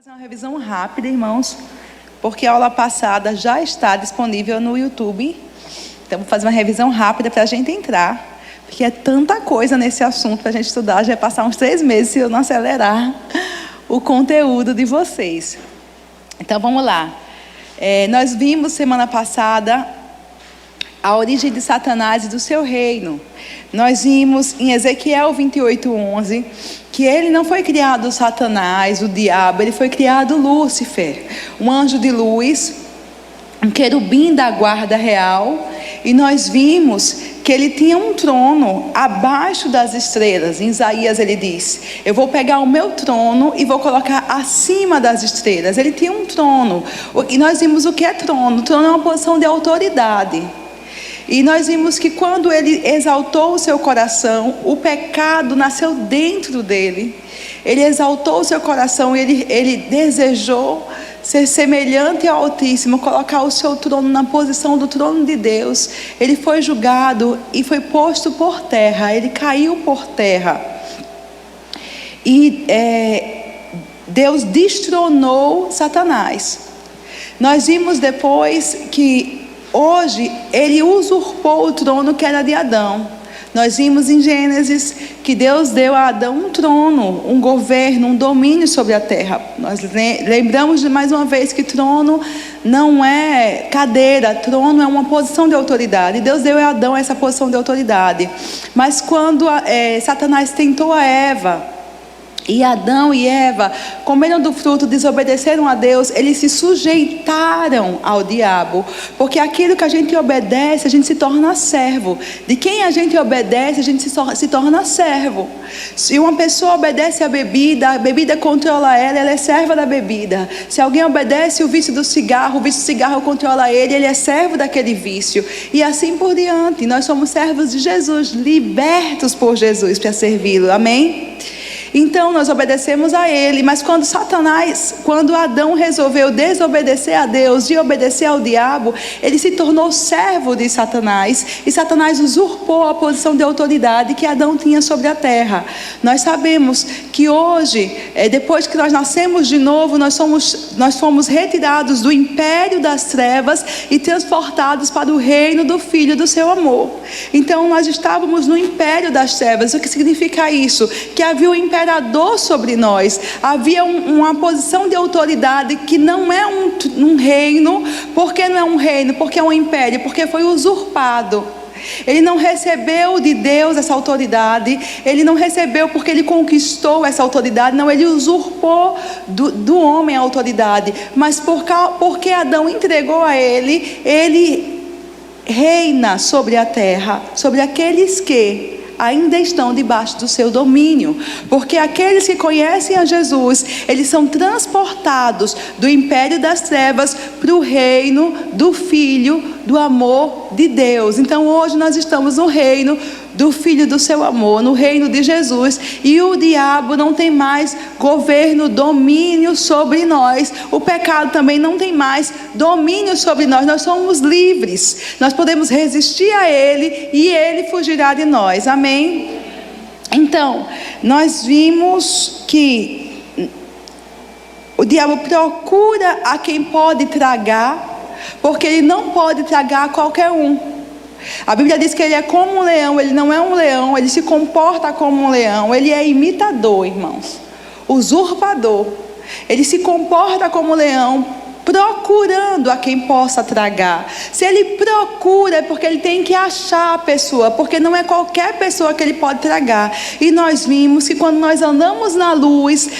Fazer uma revisão rápida, irmãos, porque a aula passada já está disponível no YouTube. Então, vou fazer uma revisão rápida para a gente entrar, porque é tanta coisa nesse assunto para a gente estudar. Já vai passar uns 3 meses se eu não acelerar o conteúdo de vocês. Então, vamos lá. Nós vimos semana passada a origem de Satanás e do seu reino. Nós vimos em Ezequiel 28:11 que ele não foi criado Satanás, o diabo, ele foi criado Lúcifer, um anjo de luz, um querubim da guarda real. E nós vimos que ele tinha um trono abaixo das estrelas. Em Isaías ele diz: eu vou pegar o meu trono e vou colocar acima das estrelas. Ele tinha um trono. E nós vimos o que é trono. Trono é uma posição de autoridade. E nós vimos que quando ele exaltou o seu coração, o pecado nasceu dentro dele. Ele exaltou o seu coração, ele desejou ser semelhante ao Altíssimo, colocar o seu trono na posição do trono de Deus. Ele foi julgado e foi posto por terra, ele caiu por terra. E Deus destronou Satanás. Nós vimos depois que hoje ele usurpou o trono que era de Adão. Nós vimos em Gênesis que Deus deu a Adão um trono, um governo, um domínio sobre a terra. Nós lembramos de mais uma vez que trono não é cadeira, trono é uma posição de autoridade. Deus deu a Adão essa posição de autoridade. Mas quando Satanás tentou a Eva, e Adão e Eva comeram do fruto, desobedeceram a Deus, eles se sujeitaram ao diabo, porque aquilo que a gente obedece, a gente se torna servo. De quem a gente obedece, a gente se torna servo. Se uma pessoa obedece à bebida, a bebida controla ela, ela é serva da bebida. Se alguém obedece o vício do cigarro, o vício do cigarro controla ele é servo daquele vício. E assim por diante. Nós somos servos de Jesus, libertos por Jesus para servi-lo. Amém? Então nós obedecemos a ele, mas quando Adão resolveu desobedecer a Deus e obedecer ao diabo, ele se tornou servo de Satanás, e Satanás usurpou a posição de autoridade que Adão tinha sobre a terra. Nós sabemos que hoje, depois que nós nascemos de novo, nós fomos retirados do império das trevas e transportados para o reino do Filho do seu amor. Então nós estávamos no império das trevas. O que significa isso? Que havia um imperador sobre nós, havia uma posição de autoridade que não é um reino. Por que não é um reino? Porque é um império, porque foi usurpado. Ele não recebeu de Deus essa autoridade, ele não recebeu porque ele conquistou essa autoridade, não, ele usurpou do homem a autoridade, mas porque Adão entregou a ele reina sobre a terra, sobre aqueles que ainda estão debaixo do seu domínio, porque aqueles que conhecem a Jesus, eles são transportados do império das trevas para o reino do Filho do amor de Deus. Então hoje nós estamos no reino do Filho do seu amor, no reino de Jesus, e o diabo não tem mais governo, domínio sobre nós. O pecado também não tem mais domínio sobre nós. Nós somos livres, nós podemos resistir a ele e ele fugirá de nós. Amém? Então nós vimos que o diabo procura a quem pode tragar, porque ele não pode tragar qualquer um. A Bíblia diz que ele é como um leão. Ele não é um leão, ele se comporta como um leão. Ele é imitador, irmãos, usurpador. Ele se comporta como um leão, procurando a quem possa tragar. Se ele procura, é porque ele tem que achar a pessoa, porque não é qualquer pessoa que ele pode tragar. E nós vimos que quando nós andamos na luz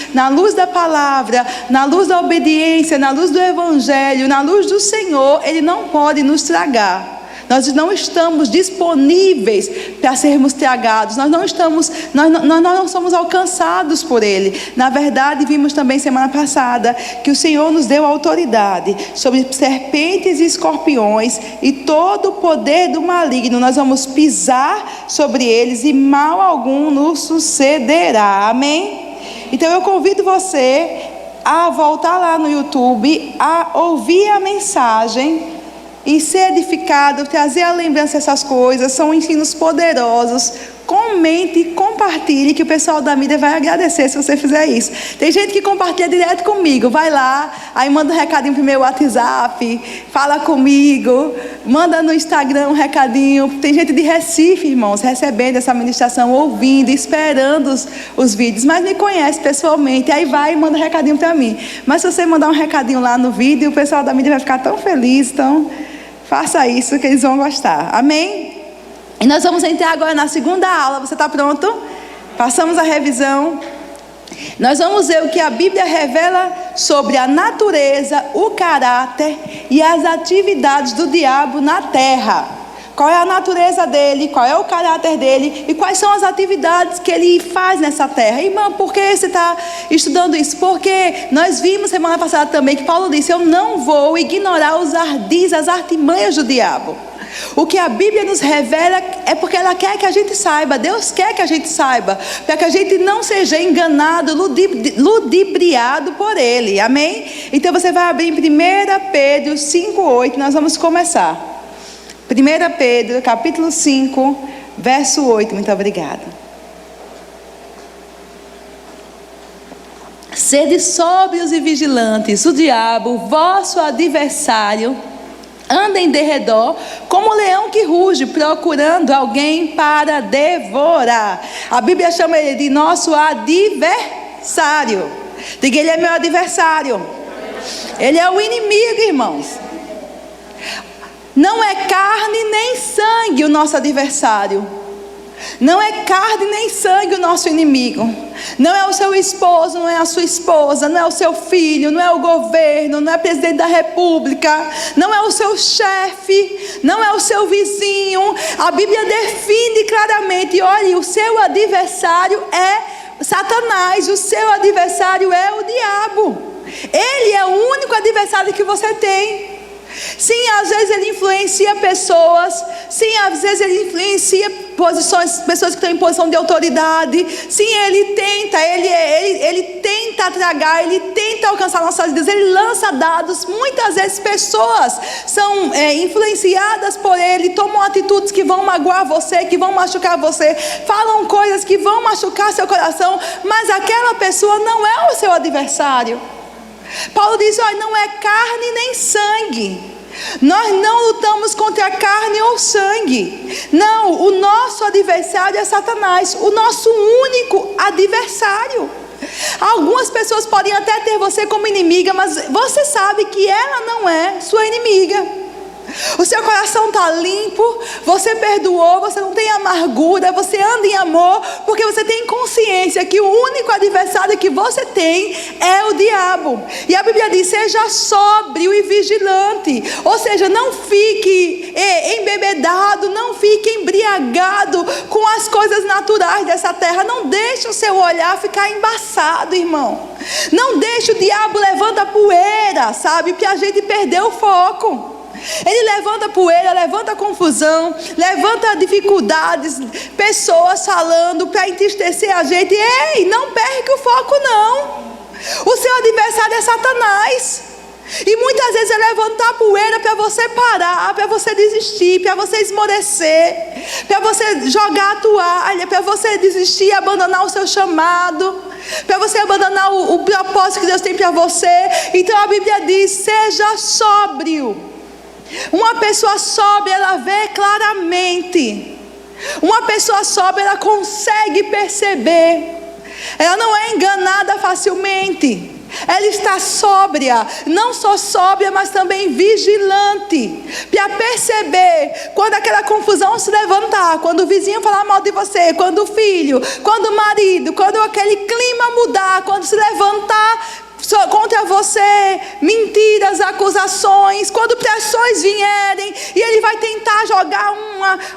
da palavra, na luz da obediência, na luz do evangelho, na luz do Senhor, ele não pode nos tragar. Nós não estamos disponíveis para sermos tragados. Nós não somos alcançados por ele. Na verdade, vimos também semana passada que o Senhor nos deu autoridade sobre serpentes e escorpiões e todo o poder do maligno. Nós vamos pisar sobre eles e mal algum nos sucederá. Amém? Então eu convido você a voltar lá no YouTube, a ouvir a mensagem e ser edificado, trazer à lembrança essas coisas. São ensinos poderosos, comente e compartilhe, que o pessoal da mídia vai agradecer se você fizer isso. Tem gente que compartilha direto comigo, vai lá, aí manda um recadinho pro meu WhatsApp, fala comigo, manda no Instagram um recadinho. Tem gente de Recife, irmãos, recebendo essa ministração, ouvindo, esperando os vídeos, mas me conhece pessoalmente, aí vai e manda um recadinho para mim. Mas se você mandar um recadinho lá no vídeo, o pessoal da mídia vai ficar tão feliz, então faça isso que eles vão gostar, amém? E nós vamos entrar agora na segunda aula. Você está pronto? Passamos a revisão. Nós vamos ver o que a Bíblia revela sobre a natureza, o caráter e as atividades do diabo na terra. Qual é a natureza dele, qual é o caráter dele e quais são as atividades que ele faz nessa terra. Irmã, por que você está estudando isso? Porque nós vimos semana passada também que Paulo disse: eu não vou ignorar os ardis, as artimanhas do diabo. O que a Bíblia nos revela é porque ela quer que a gente saiba, Deus quer que a gente saiba, para que a gente não seja enganado, ludibriado por ele, amém? Então você vai abrir em 1 Pedro 5,8, nós vamos começar. 1 Pedro, capítulo 5, verso 8, muito obrigada. Sede sóbrios e vigilantes, o diabo, vosso adversário, anda em derredor como um leão que ruge, procurando alguém para devorar. A Bíblia chama ele de nosso adversário. Diga: ele é meu adversário. Ele é o inimigo, irmãos. Não é carne nem sangue o nosso adversário. Não é carne nem sangue o nosso inimigo. Não é o seu esposo, não é a sua esposa, não é o seu filho, não é o governo, não é o presidente da república, não é o seu chefe, não é o seu vizinho. A Bíblia define claramente: olha, o seu adversário é Satanás, o seu adversário é o diabo. Ele é o único adversário que você tem. Sim, às vezes ele influencia pessoas. Sim, às vezes ele influencia pessoas que estão em posição de autoridade. Sim, ele tenta tragar, ele tenta alcançar nossas vidas, ele lança dados. Muitas vezes pessoas são influenciadas por ele, tomam atitudes que vão magoar você, que vão machucar você, falam coisas que vão machucar seu coração, mas aquela pessoa não é o seu adversário. Paulo diz: olha, não é carne nem sangue. Nós não lutamos contra carne ou sangue. Não, o nosso adversário é Satanás, o nosso único adversário. Algumas pessoas podem até ter você como inimiga, mas você sabe que ela não é sua inimiga. O seu coração está limpo, você perdoou, você não tem amargura, você anda em amor, porque você tem consciência que o único adversário que você tem é o diabo. E a Bíblia diz: seja sóbrio e vigilante. Ou seja, não fique embebedado, não fique embriagado com as coisas naturais dessa terra. Não deixe o seu olhar ficar embaçado, irmão. Não deixe o diabo levantar poeira, sabe, porque a gente perdeu o foco. Ele levanta poeira, levanta confusão, levanta dificuldades, pessoas falando para entristecer a gente. Ei, não perca o foco não. O seu adversário é Satanás. E muitas vezes é levantar poeira para você parar, para você desistir, para você esmorecer, para você jogar a toalha, para você desistir e abandonar o seu chamado, para você abandonar o propósito que Deus tem para você. Então a Bíblia diz: seja sóbrio. Uma pessoa sóbria, ela vê claramente. Uma pessoa sóbria, ela consegue perceber. Ela não é enganada facilmente. Ela está sóbria, não só sóbria, mas também vigilante, para perceber quando aquela confusão se levantar, quando o vizinho falar mal de você, quando o filho, quando o marido, quando aquele clima mudar, quando se levantar contra você mentiras, acusações, quando pressões vierem, e ele vai tentar jogar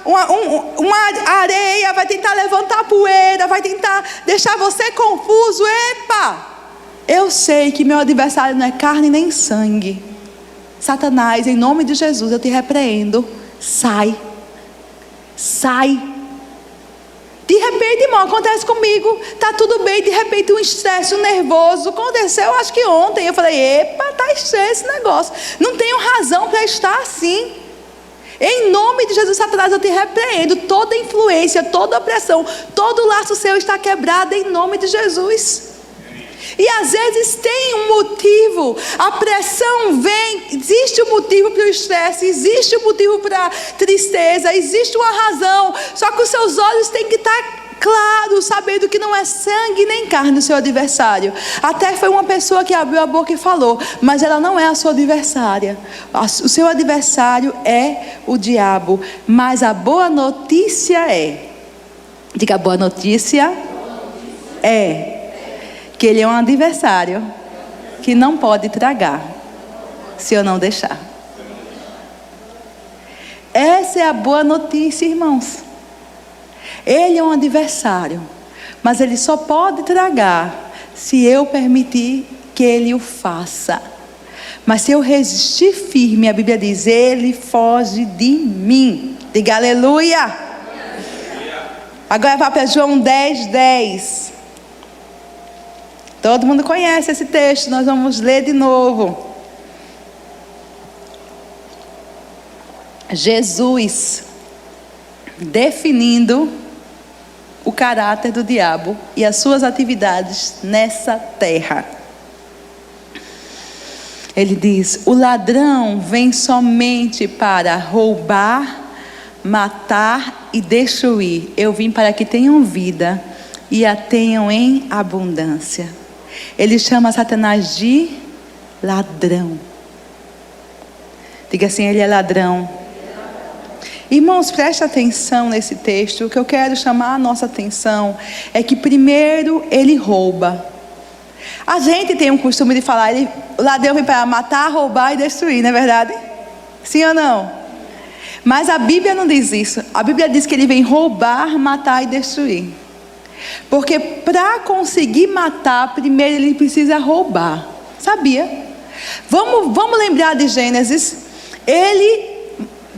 uma areia, vai tentar levantar poeira, vai tentar deixar você confuso. Epa, eu sei que meu adversário não é carne nem sangue. Satanás, em nome de Jesus, eu te repreendo. Sai. De repente, irmão, acontece comigo, tá tudo bem, de repente um estresse, um nervoso, aconteceu, acho que ontem, eu falei: epa, tá estranho esse negócio, não tenho razão para estar assim. Em nome de Jesus, Satanás, eu te repreendo. Toda influência, toda opressão, todo laço seu está quebrado em nome de Jesus. E às vezes tem um motivo, a pressão vem, existe um motivo para o estresse, existe um motivo para a tristeza, existe uma razão. Só que os seus olhos têm que estar claro, sabendo que não é sangue nem carne o seu adversário. Até foi uma pessoa que abriu a boca e falou, mas ela não é a sua adversária. O seu adversário é o diabo. Mas a boa notícia é, diga, a boa notícia é que ele é um adversário que não pode tragar se eu não deixar. Essa é a boa notícia, irmãos. Ele é um adversário, mas ele só pode tragar se eu permitir que ele o faça. Mas se eu resistir firme, a Bíblia diz, ele foge de mim. Diga aleluia. Agora vai para João 10:10. Todo mundo conhece esse texto, nós vamos ler de novo. Jesus definindo o caráter do diabo e as suas atividades nessa terra. Ele diz, o ladrão vem somente para roubar, matar e destruir. Eu vim para que tenham vida e a tenham em abundância. Ele chama Satanás de ladrão. Diga assim, ele é ladrão. Irmãos, preste atenção nesse texto. O que eu quero chamar a nossa atenção é que primeiro ele rouba. A gente tem um costume de falar, o ladrão vem para matar, roubar e destruir, não é verdade? Sim ou não? Mas a Bíblia não diz isso. A Bíblia diz que ele vem roubar, matar e destruir. Porque para conseguir matar, primeiro ele precisa roubar. Sabia? Vamos lembrar de Gênesis. Ele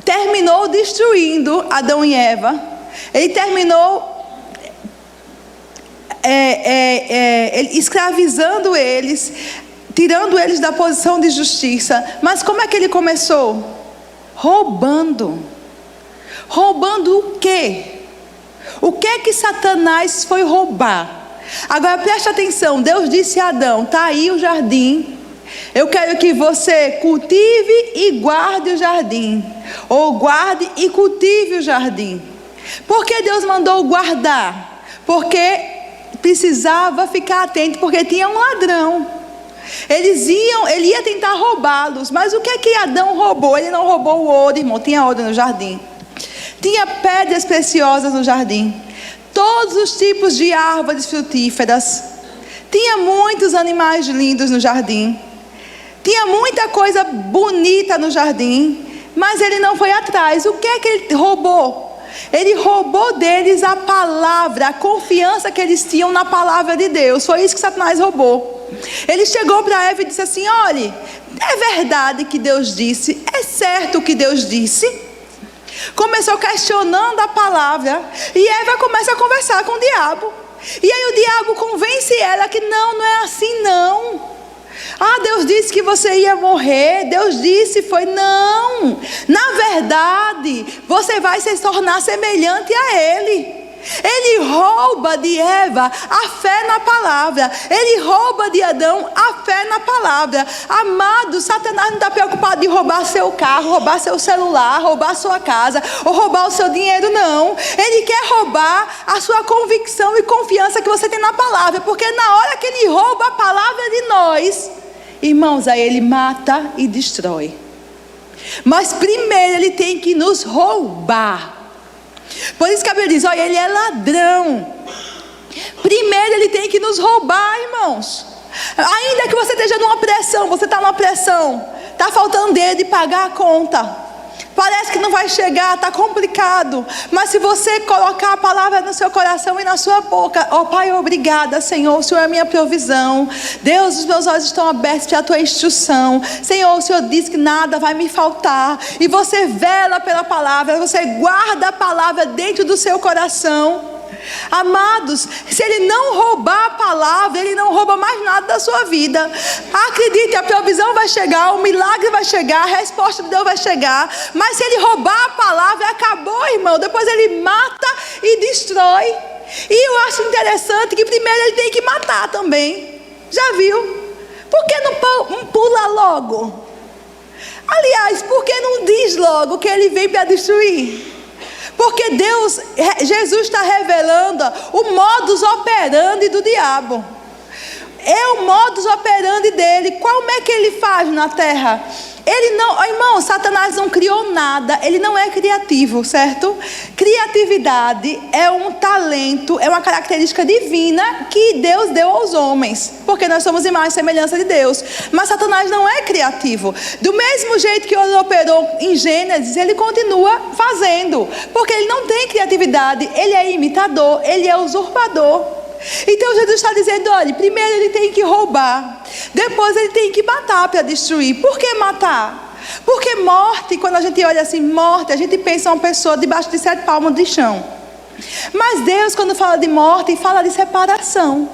terminou destruindo Adão e Eva. Ele terminou escravizando eles, tirando eles da posição de justiça. Mas como é que ele começou? Roubando. Roubando o quê? O que é que Satanás foi roubar? Agora preste atenção, Deus disse a Adão, está aí o jardim. Eu quero que você cultive e guarde o jardim. Ou guarde e cultive o jardim. Por que Deus mandou guardar? Porque precisava ficar atento, porque tinha um ladrão. Ele ia tentar roubá-los. Mas o que é que Adão roubou? Ele não roubou o ouro, irmão. Tinha ouro no jardim. Tinha pedras preciosas no jardim. Todos os tipos de árvores frutíferas. Tinha muitos animais lindos no jardim. Tinha muita coisa bonita no jardim. Mas ele não foi atrás. O que é que ele roubou? Ele roubou deles a palavra, a confiança que eles tinham na palavra de Deus. Foi isso que Satanás roubou. Ele chegou para Eva e disse assim, olhe, é verdade que Deus disse? É certo o que Deus disse? Começou questionando a palavra. E Eva começa a conversar com o diabo. E aí o diabo convence ela que não é assim não. Ah, Deus disse que você ia morrer. Deus disse, foi não. Na verdade, você vai se tornar semelhante a Ele. Ele rouba de Eva a fé na palavra. Ele rouba de Adão a fé na palavra. Amado, Satanás não está preocupado em roubar seu carro, roubar seu celular, roubar sua casa ou roubar o seu dinheiro, não. Ele quer roubar a sua convicção e confiança que você tem na palavra. Porque na hora que ele rouba a palavra de nós, irmãos, aí ele mata e destrói. Mas primeiro ele tem que nos roubar. Por isso que a Bíblia diz, olha, ele é ladrão. Primeiro ele tem que nos roubar, irmãos. Ainda que você esteja numa pressão, você está numa pressão, está faltando dinheiro de pagar a conta, parece que não vai chegar, está complicado. Mas se você colocar a palavra no seu coração e na sua boca, ó Pai, obrigada Senhor, o Senhor é a minha provisão. Deus, os meus olhos estão abertos para a tua instrução. Senhor, o Senhor diz que nada vai me faltar. E você vela pela palavra, você guarda a palavra dentro do seu coração. Amados, se ele não roubar a palavra, ele não rouba mais nada da sua vida. Acredite, a provisão vai chegar, o milagre vai chegar, a resposta de Deus vai chegar. Mas se ele roubar a palavra, acabou, irmão. Depois ele mata e destrói. E eu acho interessante que primeiro ele tem que matar também. Já viu? Por que não pula logo? Aliás, por que não diz logo que ele vem para destruir? Porque Jesus está revelando o modus operandi do diabo. É o modus operandi dele. Como é que ele faz na terra? Ele não, irmão, Satanás não criou nada. Ele não é criativo, certo? Criatividade é um talento, é uma característica divina que Deus deu aos homens, porque nós somos imagem e semelhança de Deus. Mas Satanás não é criativo. Do mesmo jeito que ele operou em Gênesis, ele continua fazendo, porque ele não tem criatividade. Ele é imitador, ele é usurpador. Então Jesus está dizendo, olha, primeiro ele tem que roubar, depois ele tem que matar para destruir. Por que matar? Porque morte, quando a gente olha assim, morte, a gente pensa uma pessoa debaixo de 7 palmos de chão. Mas Deus, quando fala de morte, fala de separação.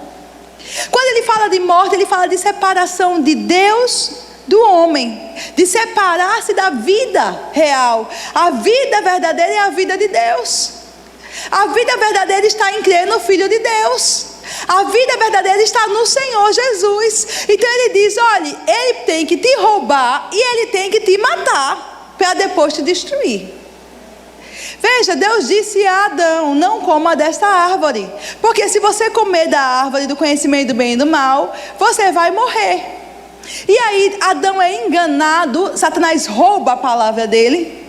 Quando ele fala de morte, ele fala de separação de Deus do homem, de separar-se da vida real. A vida verdadeira é a vida de Deus. A vida verdadeira está em crer no Filho de Deus. A vida verdadeira está no Senhor Jesus. Então ele diz, olha, ele tem que te roubar e ele tem que te matar para depois te destruir. Veja, Deus disse a Adão, não coma desta árvore, porque se você comer da árvore do conhecimento do bem e do mal, você vai morrer. E aí Adão é enganado, Satanás rouba a palavra dele,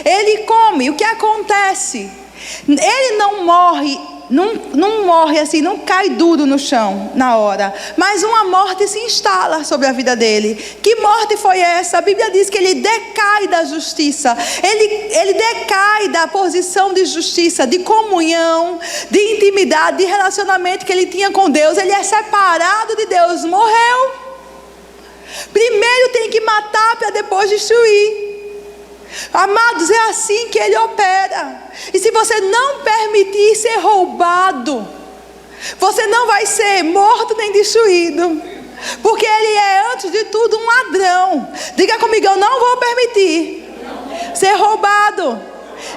ele come. O que acontece? Ele não morre, não morre assim, não cai duro no chão na hora, mas uma morte se instala sobre a vida dele. Que morte foi essa? A Bíblia diz que ele decai da justiça, ele decai da posição de justiça, de comunhão, de intimidade, de relacionamento que ele tinha com Deus. Ele é separado de Deus, morreu. Primeiro tem que matar para depois destruir. Amados, é assim que ele opera. E se você não permitir ser roubado, você não vai ser morto nem destruído, porque ele é antes de tudo um ladrão. Diga comigo, eu não vou permitir ser roubado.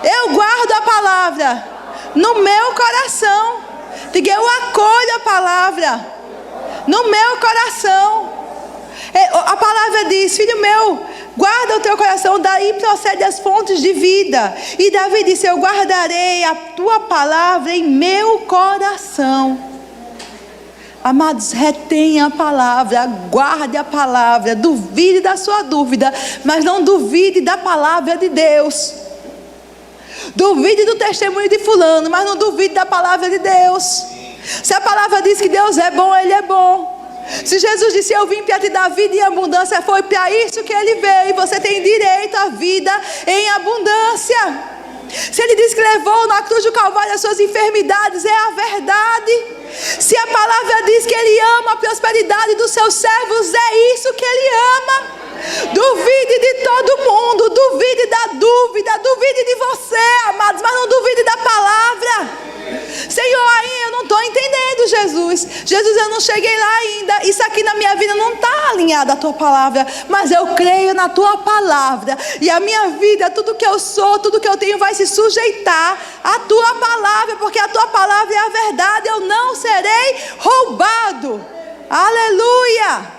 Eu guardo a palavra no meu coração. Diga, eu acolho a palavra no meu coração. A palavra diz, filho meu, guarda o teu coração, daí procede as fontes de vida. E Davi disse, eu guardarei a tua palavra em meu coração. Amados, retenha a palavra, guarde a palavra, duvide da sua dúvida, mas não duvide da palavra de Deus. Duvide do testemunho de fulano, mas não duvide da palavra de Deus. Se a palavra diz que Deus é bom, Ele é bom. Se Jesus disse, eu vim para te dar vida em abundância, foi para isso que ele veio. E você tem direito à vida em abundância. Se ele disse que levou na cruz do Calvário as suas enfermidades, é a verdade. Se a palavra diz que ele ama a prosperidade dos seus servos, é isso que ele ama. Duvide de todo mundo, duvide da dúvida, duvide de você, amados, mas não duvide da palavra. Senhor, aí eu não estou entendendo, Jesus, eu não cheguei lá ainda, isso aqui na minha vida não está alinhado à tua palavra, mas eu creio na tua palavra, e a minha vida, tudo que eu sou, tudo que eu tenho vai se sujeitar à tua palavra, porque a tua palavra é a verdade. Eu não serei roubado. Aleluia,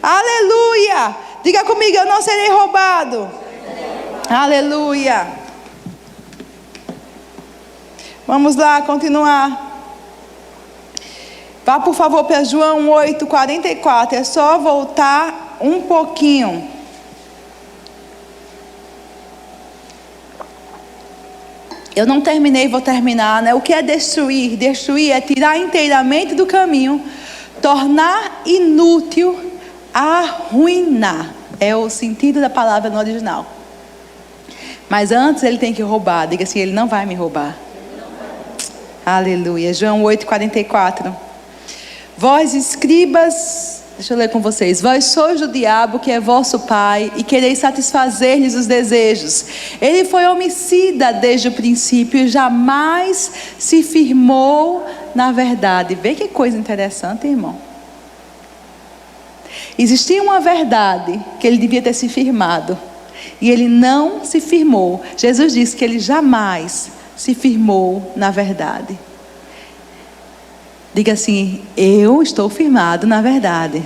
aleluia. Diga comigo, eu não serei roubado. Aleluia. Vamos lá, continuar. Vá por favor para João 8:44. É só voltar um pouquinho. Eu não terminei, vou terminar, né? O que é destruir? Destruir é tirar inteiramente do caminho, tornar inútil, arruinar. É o sentido da palavra no original. Mas antes ele tem que roubar. Diga assim, ele não vai me roubar. Aleluia. João 8:44. Vós escribas, Deixa eu ler com vocês. Vós sois o diabo, que é vosso pai, e quereis satisfazer-lhes os desejos. Ele foi homicida desde o princípio e jamais se firmou na verdade. Vê que coisa interessante, irmão. Existia uma verdade que ele devia ter se firmado, e ele não se firmou. Jesus disse que ele jamais se firmou na verdade. Diga assim: eu estou firmado na verdade.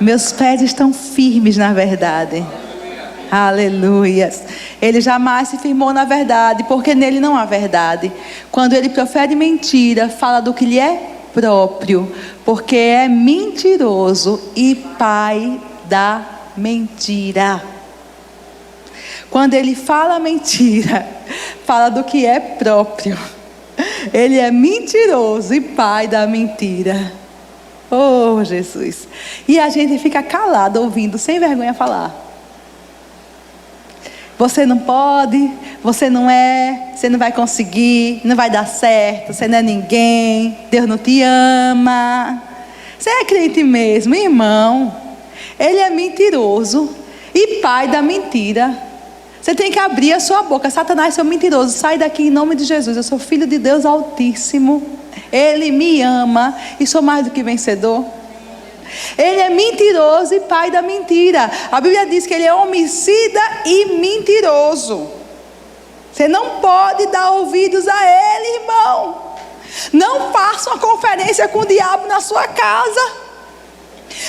Meus pés estão firmes na verdade. Aleluia. Ele jamais se firmou na verdade, porque nele não há verdade. Quando ele profere mentira, fala do que lhe é próprio, porque é mentiroso e pai da mentira. Quando ele fala mentira, fala do que é próprio. Ele é mentiroso e pai da mentira. Oh, Jesus. E a gente fica calado ouvindo, sem vergonha falar. Você não pode, você não é, você não vai conseguir, não vai dar certo, você não é ninguém, Deus não te ama. Você é crente mesmo, irmão? Ele é mentiroso e pai da mentira. Você tem que abrir a sua boca. Satanás, seu mentiroso, sai daqui em nome de Jesus. Eu sou filho de Deus Altíssimo. Ele me ama e sou mais do que vencedor. Ele é mentiroso e pai da mentira. A Bíblia diz que ele é homicida e mentiroso. Você não pode dar ouvidos a ele, irmão. Não faça uma conferência com o diabo na sua casa.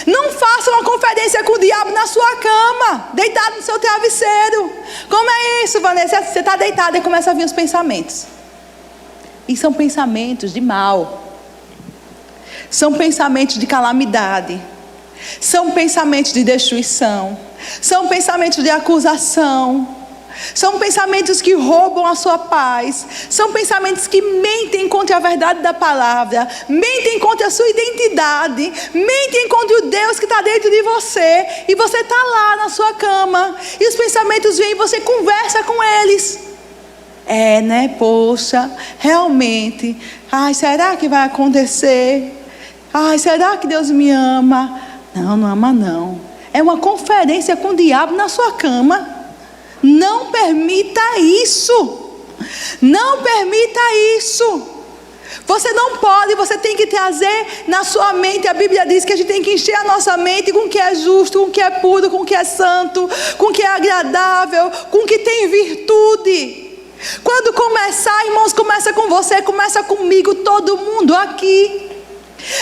Não faça uma conferência com o diabo na sua cama, deitado no seu travesseiro. Como é isso, Vanessa? Você está deitado e começa a vir os pensamentos. E são pensamentos de mal. São pensamentos de calamidade. São pensamentos de destruição. São pensamentos de acusação. São pensamentos que roubam a sua paz. São pensamentos que mentem contra a verdade da palavra. Mentem contra a sua identidade. Mentem contra o Deus que está dentro de você. E você está lá na sua cama. E os pensamentos vêm e você conversa com eles. É, né? Poxa, realmente. Ai, será que vai acontecer? Ai, será que Deus me ama? Não, não ama não. É uma conferência com o diabo na sua cama. Não permita isso. Não permita isso. Você não pode, você tem que trazer na sua mente. A Bíblia diz que a gente tem que encher a nossa mente com o que é justo, com o que é puro, com o que é santo, com o que é agradável, com o que tem virtude. Quando começar, irmãos, começa com você, começa comigo, todo mundo aqui.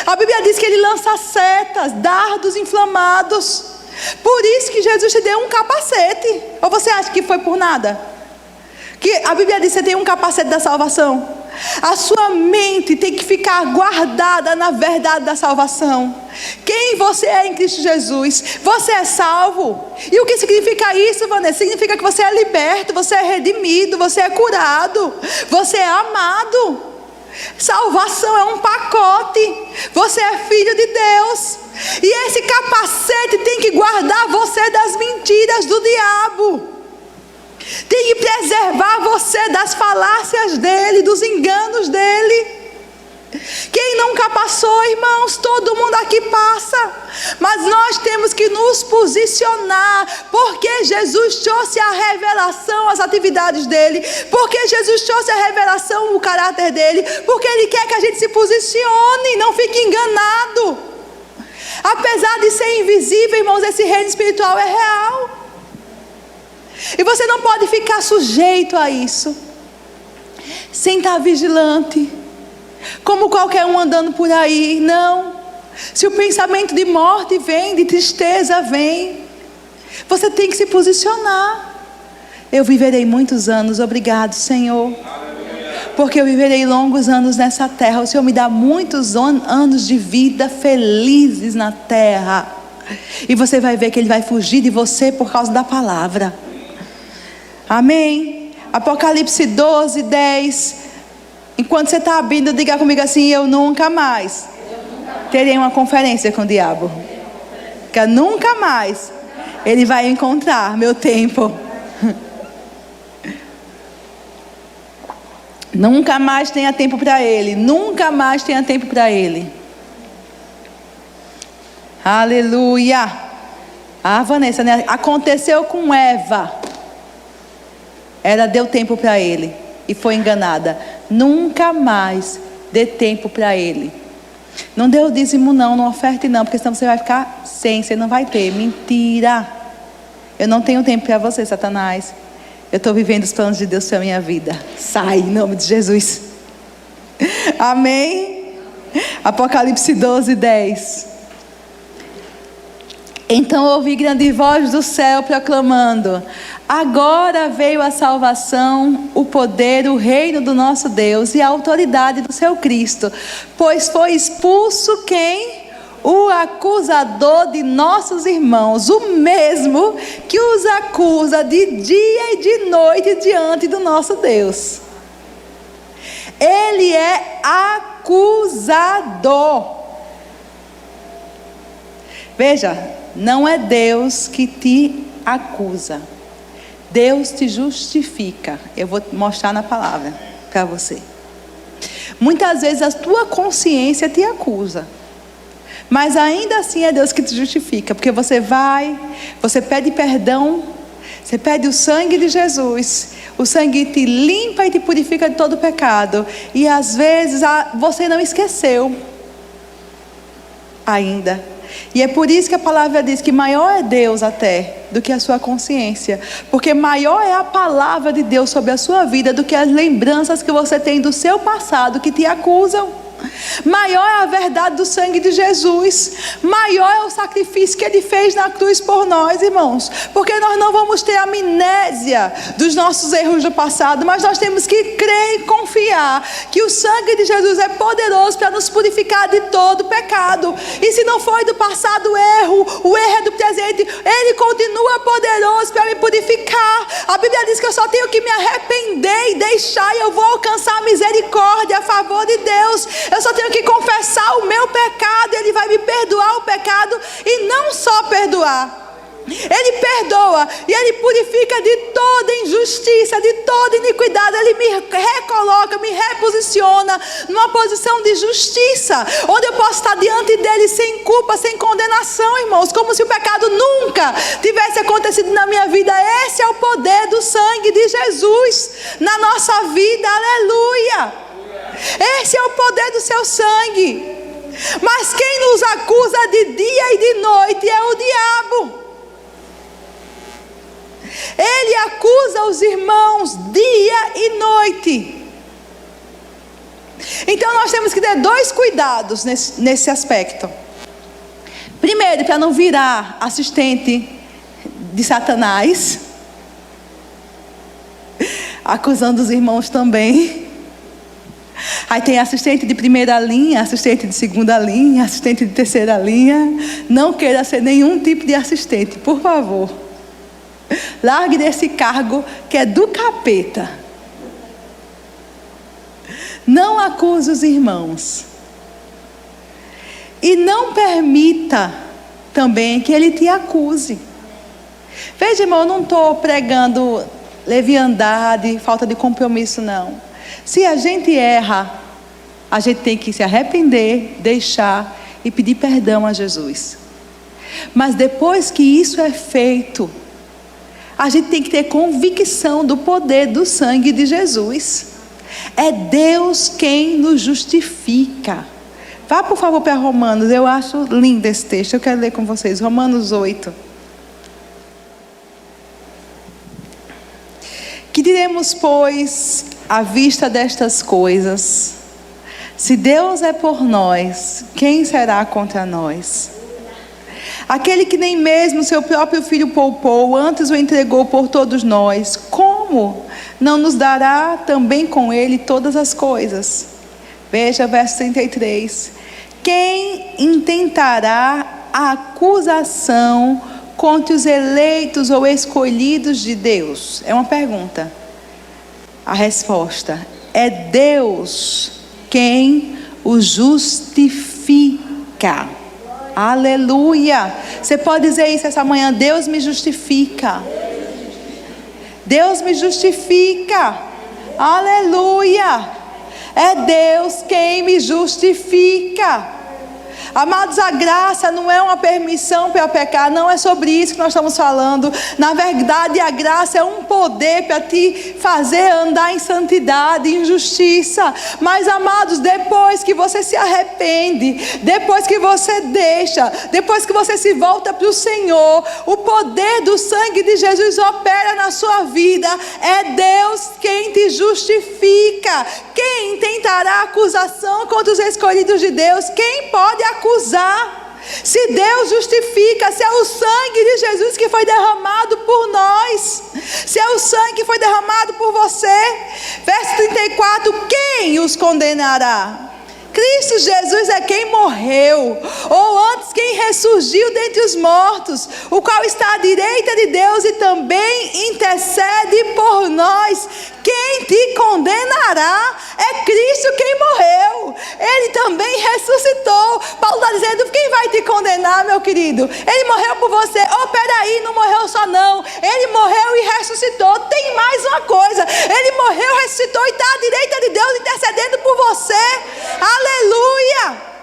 A Bíblia diz que ele lança setas, dardos inflamados. Por isso que Jesus te deu um capacete. Ou você acha que foi por nada? Que a Bíblia diz que você tem um capacete da salvação. A sua mente tem que ficar guardada na verdade da salvação. Quem você é em Cristo Jesus? Você é salvo. E o que significa isso, Vanessa? Significa que você é liberto, você é redimido, você é curado, você é amado. Salvação é um pacote. Você é filho de Deus. E esse capacete tem que guardar você das mentiras do diabo. Tem que preservar você das falácias dele, dos enganos dele. Quem nunca passou, irmãos? Todo mundo aqui passa. Mas nós temos que nos posicionar, porque Jesus trouxe a revelação, as atividades dele, porque Jesus trouxe a revelação, o caráter dele, porque ele quer que a gente se posicione, não fique enganado. Apesar de ser invisível, irmãos, esse reino espiritual é real. E você não pode ficar sujeito a isso, sem estar vigilante, como qualquer um andando por aí. Não. Se o pensamento de morte vem, de tristeza vem, você tem que se posicionar. Eu viverei muitos anos, obrigado, Senhor, porque eu viverei longos anos nessa terra. O Senhor me dá muitos anos de vida felizes na terra. E você vai ver que Ele vai fugir de você por causa da palavra. Amém? Apocalipse 12, 10. Enquanto você está abrindo, diga comigo assim: eu nunca mais terei uma conferência com o diabo. Que nunca mais ele vai encontrar meu tempo. Nunca mais tenha tempo para ele. Nunca mais tenha tempo para ele. Aleluia. Ah, Vanessa, né? Aconteceu com Eva. Ela deu tempo para ele e foi enganada. Nunca mais dê tempo para ele. Não dê o dízimo não oferte não, porque senão você vai ficar sem, você não vai ter. Mentira. Eu não tenho tempo para você, Satanás. Eu estou vivendo os planos de Deus para a minha vida. Sai, em nome de Jesus. Amém. Apocalipse 12:10. Então ouvi grande voz do céu proclamando: agora veio a salvação, o poder, o reino do nosso Deus e a autoridade do seu Cristo, pois foi expulso quem? O acusador de nossos irmãos, o mesmo que os acusa de dia e de noite diante do nosso Deus. Ele é acusador. Veja, não é Deus que te acusa. Deus te justifica. Eu vou mostrar na palavra para você. Muitas vezes a tua consciência te acusa, mas ainda assim é Deus que te justifica. Porque você vai, você pede perdão, você pede o sangue de Jesus. O sangue te limpa e te purifica de todo pecado. E às vezes você não esqueceu ainda. E é por isso que a palavra diz que maior é Deus até do que a sua consciência. Porque maior é a palavra de Deus sobre a sua vida do que as lembranças que você tem do seu passado que te acusam. Maior é a verdade do sangue de Jesus. Maior é o sacrifício que Ele fez na cruz por nós, irmãos. Porque nós não vamos ter amnésia dos nossos erros do passado, mas nós temos que crer e confiar que o sangue de Jesus é poderoso para nos purificar de todo pecado. E se não foi do passado o erro é do presente. Ele continua poderoso para me purificar. A Bíblia diz que eu só tenho que me arrepender e deixar, e eu vou alcançar a misericórdia a favor de Deus. Eu só tenho que confessar o meu pecado, Ele vai me perdoar o pecado. E não só perdoar, Ele perdoa e Ele purifica de toda injustiça, de toda iniquidade. Ele me recoloca, me reposiciona numa posição de justiça, onde eu posso estar diante dEle sem culpa, sem condenação, irmãos, como se o pecado nunca tivesse acontecido na minha vida. Esse é o poder do sangue de Jesus na nossa vida. Aleluia. Esse é o poder do seu sangue. Mas quem nos acusa de dia e de noite é o diabo. Ele acusa os irmãos dia e noite. Então nós temos que ter dois cuidados nesse aspecto. Primeiro, para não virar assistente de Satanás, acusando os irmãos também. Aí tem assistente de primeira linha, assistente de segunda linha, assistente de terceira linha. Não queira ser nenhum tipo de assistente, por favor. Largue desse cargo que é do capeta. Não acuse os irmãos. E não permita também que ele te acuse. Veja, irmão, eu não estou pregando leviandade, falta de compromisso, não. Se a gente erra, a gente tem que se arrepender, deixar e pedir perdão a Jesus. Mas depois que isso é feito, a gente tem que ter convicção do poder do sangue de Jesus. É Deus quem nos justifica. Vá por favor para Romanos, eu acho lindo esse texto, eu quero ler com vocês, Romanos 8. Que diremos, pois, à vista destas coisas? Se Deus é por nós, quem será contra nós? Aquele que nem mesmo seu próprio filho poupou, antes o entregou por todos nós, como não nos dará também com ele todas as coisas? Veja verso 33. Quem intentará a acusação contra os eleitos ou escolhidos de Deus? É uma pergunta. A resposta é Deus quem o justifica. Aleluia. Você pode dizer isso essa manhã: Deus me justifica. Deus me justifica. Aleluia. É Deus quem me justifica. Amados, a graça não é uma permissão para pecar, não é sobre isso que nós estamos falando. Na verdade, a graça é um poder para te fazer andar em santidade, em justiça. Mas, amados, depois que você se arrepende, depois que você deixa, depois que você se volta para o Senhor, o poder do sangue de Jesus opera na sua vida. É Deus quem te justifica. Quem tentará acusação contra os escolhidos de Deus? Quem pode acusar? Se Deus justifica, se é o sangue de Jesus que foi derramado por nós, se é o sangue que foi derramado por você. Verso 34, quem os condenará? Cristo Jesus é quem morreu, ou antes quem ressurgiu dentre os mortos, o qual está à direita de Deus e também intercede por nós. Quem te condenará? É Cristo quem morreu, Ele também ressuscitou. Paulo está dizendo, quem vai te condenar, meu querido? Ele morreu por você. Oh, peraí, não morreu só não, Ele morreu e ressuscitou. Tem mais uma coisa, Ele morreu, ressuscitou e está à direita de Deus intercedendo por você. Aleluia!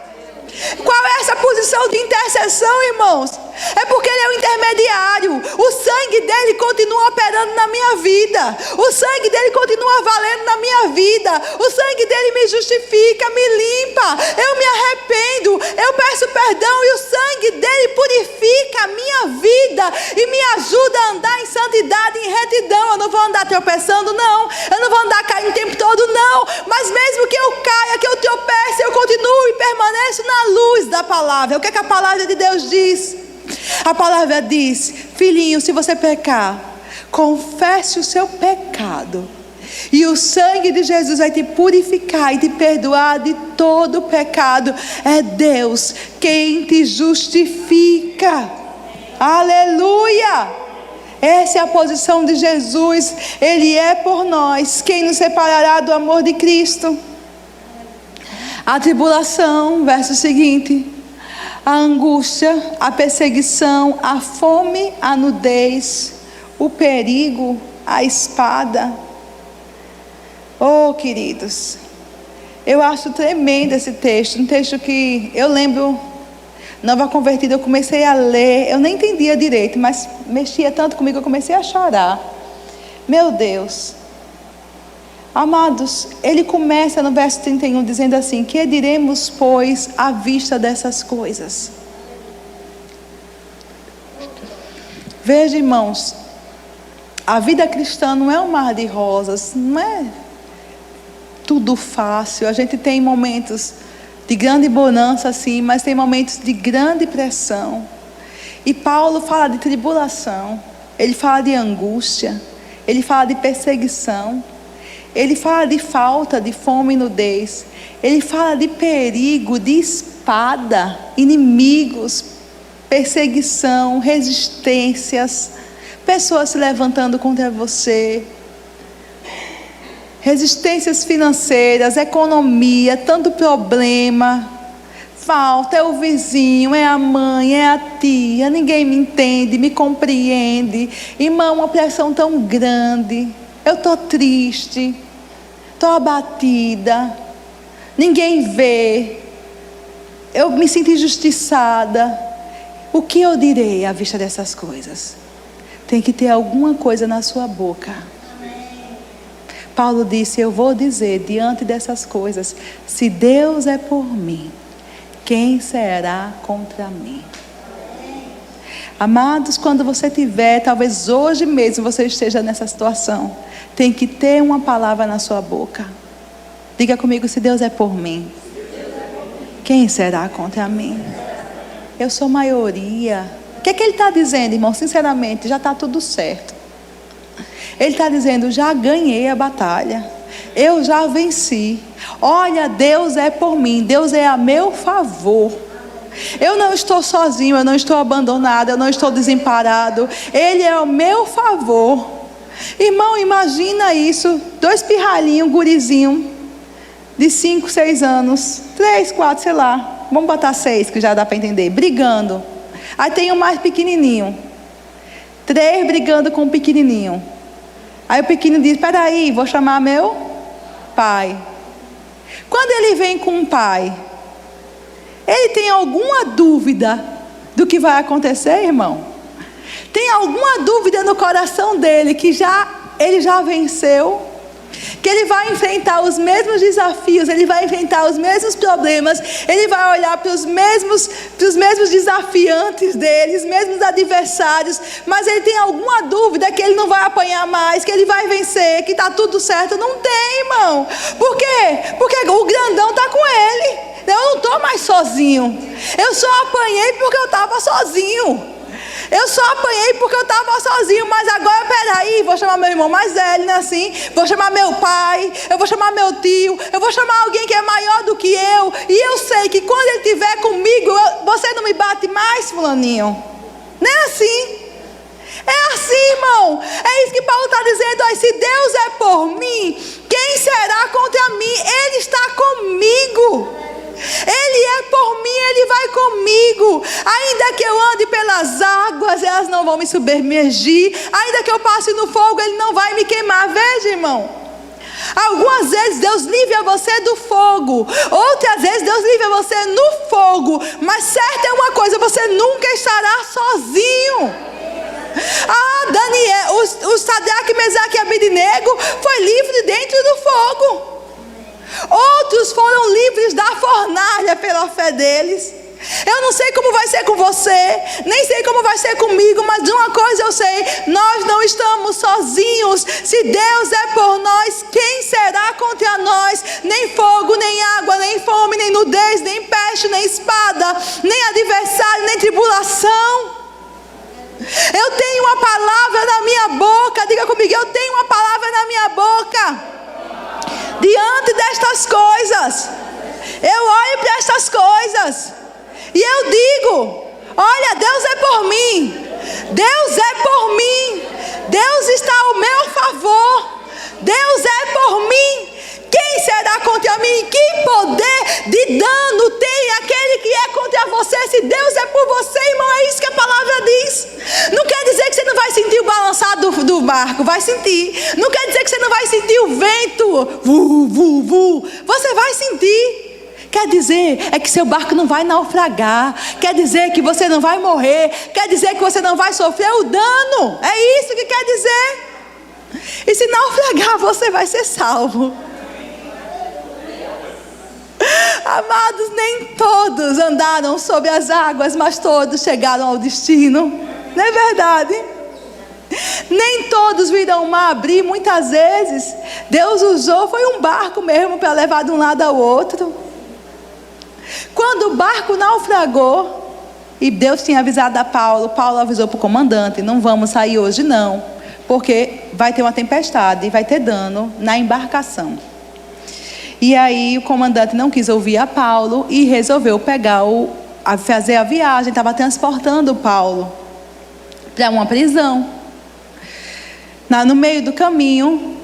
Qual é essa posição de intercessão, irmãos? É porque Ele é o intermediário. O sangue dele continua operando na minha vida. O sangue dele continua valendo na minha vida. O sangue dele me justifica, me limpa. Eu me arrependo, eu peço perdão e o sangue dele purifica a minha vida e me ajuda a andar em santidade, em retidão. Eu não vou andar tropeçando, não. Eu não vou andar caindo o tempo todo, não. Mas mesmo que eu caia, que eu tropece, eu continuo e permaneço na luz da palavra. O que é que a palavra de Deus diz? A palavra diz, filhinho, se você pecar, confesse o seu pecado, e o sangue de Jesus vai te purificar e te perdoar de todo o pecado. É Deus quem te justifica. Aleluia! Essa é a posição de Jesus. Ele é por nós. Quem nos separará do amor de Cristo? A tribulação, verso seguinte, a angústia, a perseguição, a fome, a nudez, o perigo, a espada. Oh, queridos, eu acho tremendo esse texto, um texto que eu lembro, nova convertida, eu comecei a ler, eu nem entendia direito, mas mexia tanto comigo, eu comecei a chorar. Meu Deus. Amados, ele começa no verso 31 dizendo assim, que diremos, pois, à vista dessas coisas? Veja, irmãos, a vida cristã não é um mar de rosas, não é tudo fácil. A gente tem momentos de grande bonança, assim, mas tem momentos de grande pressão. E Paulo fala de tribulação, ele fala de angústia, ele fala de perseguição, ele fala de falta, de fome e nudez. Ele fala de perigo, de espada, inimigos, perseguição, resistências, pessoas se levantando contra você, resistências financeiras, economia, tanto problema, falta, é o vizinho, é a mãe, é a tia, ninguém me entende, me compreende. Irmão, uma pressão tão grande. Eu estou triste, estou abatida, ninguém vê, eu me sinto injustiçada. O que eu direi à vista dessas coisas? Tem que ter alguma coisa na sua boca. Paulo disse, eu vou dizer diante dessas coisas, se Deus é por mim, quem será contra mim? Amados, quando você tiver, talvez hoje mesmo você esteja nessa situação, tem que ter uma palavra na sua boca. Diga comigo, se Deus é por mim, quem será contra mim? Eu sou maioria. O que é que ele está dizendo, irmão? Sinceramente, já está tudo certo. Ele está dizendo, já ganhei a batalha, eu já venci. Olha, Deus é por mim, Deus é a meu favor. Eu não estou sozinho, eu não estou abandonado, eu não estou desamparado. Ele é ao meu favor. Irmão, imagina isso. 2 pirralhinhos, gurizinho de 5, 6 anos, 3, 4, sei lá, vamos botar 6 que já dá para entender, brigando. Aí tem o mais pequenininho, 3 brigando com o pequenininho. Aí o pequeno diz, espera aí, vou chamar meu pai. Quando ele vem com o pai, Ele tem alguma dúvida do que vai acontecer, irmão? Tem alguma dúvida no coração dele que ele já venceu? Que ele vai enfrentar os mesmos desafios, ele vai enfrentar os mesmos problemas, ele vai olhar para os mesmos desafiantes dele, os mesmos adversários, mas ele tem alguma dúvida que ele não vai apanhar mais, que ele vai vencer, que está tudo certo? Não tem, irmão. Por quê? Porque o grandão está com ele. Eu não estou mais sozinho. Eu só apanhei porque eu estava sozinho. Eu só apanhei porque eu estava sozinho. Mas agora, peraí, vou chamar meu irmão mais velho, né, assim? Vou chamar meu pai, eu vou chamar meu tio, eu vou chamar alguém que é maior do que eu. E eu sei que quando ele estiver comigo, você não me bate mais, fulaninho. Não é assim. É assim, irmão. É isso que Paulo está dizendo. Ó, se Deus é por mim, quem será contra mim? Ele está comigo. Ele é por mim, Ele vai comigo. Ainda que eu ande pelas águas, elas não vão me submergir. Ainda que eu passe no fogo, Ele não vai me queimar. Veja, irmão, algumas vezes Deus livra você do fogo, outras vezes Deus livra você no fogo. Mas certo é uma coisa, você nunca estará sozinho. Daniel, o Sadraque, Mesaque e Abednego foi livre dentro do fogo. Outros foram livres da fornalha pela fé deles. Eu não sei como vai ser com você, nem sei como vai ser comigo, mas de uma coisa eu sei: nós não estamos sozinhos. Se Deus é por nós, quem será contra nós? Nem fogo, nem água, nem fome, nem nudez, nem peste, nem espada, nem adversário, nem tribulação. Eu tenho uma palavra na minha boca. Diga comigo: eu tenho uma palavra na minha boca. Diante destas coisas, eu olho para estas coisas e eu digo: olha, Deus é por mim. Deus é por mim. Deus está ao meu favor. Deus é por mim. Quem será contra mim? Que poder de dano tem aquele que é contra você? Se Deus é por você, irmão, é isso que a palavra diz. Não quer dizer que você não vai sentir o balançar do barco. Vai sentir. Não quer dizer que você não vai sentir o vento. Vu, vu, vu. Você vai sentir. Quer dizer é que seu barco não vai naufragar. Quer dizer que você não vai morrer. Quer dizer que você não vai sofrer o dano. É isso que quer dizer. E se naufragar, você vai ser salvo. Amados, nem todos andaram sobre as águas, mas todos chegaram ao destino. Não é verdade? Nem todos viram o mar abrir. Muitas vezes Deus usou, foi um barco mesmo para levar de um lado ao outro. Quando o barco naufragou, e Deus tinha avisado a Paulo, Paulo avisou para o comandante: não vamos sair hoje não, porque vai ter uma tempestade e vai ter dano na embarcação. E aí o comandante não quis ouvir a Paulo e resolveu fazer a viagem. Estava transportando Paulo para uma prisão. No meio do caminho,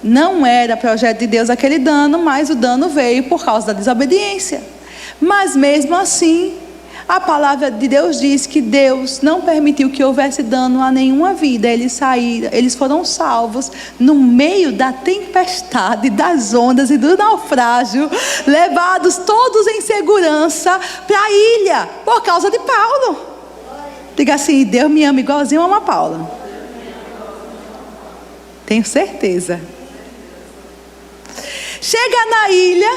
não era projeto de Deus aquele dano, mas o dano veio por causa da desobediência. Mas mesmo assim, a palavra de Deus diz que Deus não permitiu que houvesse dano a nenhuma vida. Eles foram salvos no meio da tempestade, das ondas e do naufrágio, levados todos em segurança para a ilha, por causa de Paulo. Diga assim: Deus me ama igualzinho ama Paulo. Tenho certeza. Chega na ilha,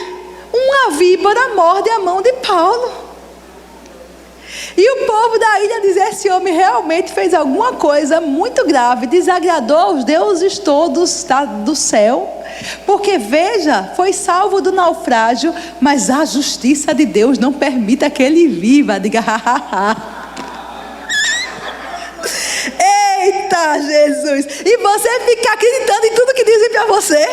uma víbora morde a mão de Paulo. E o povo da ilha diz: esse homem realmente fez alguma coisa muito grave, desagradou aos deuses todos do céu. Porque veja, foi salvo do naufrágio, mas a justiça de Deus não permite que ele viva. Diga eita Jesus! E você fica acreditando em tudo que dizem para você?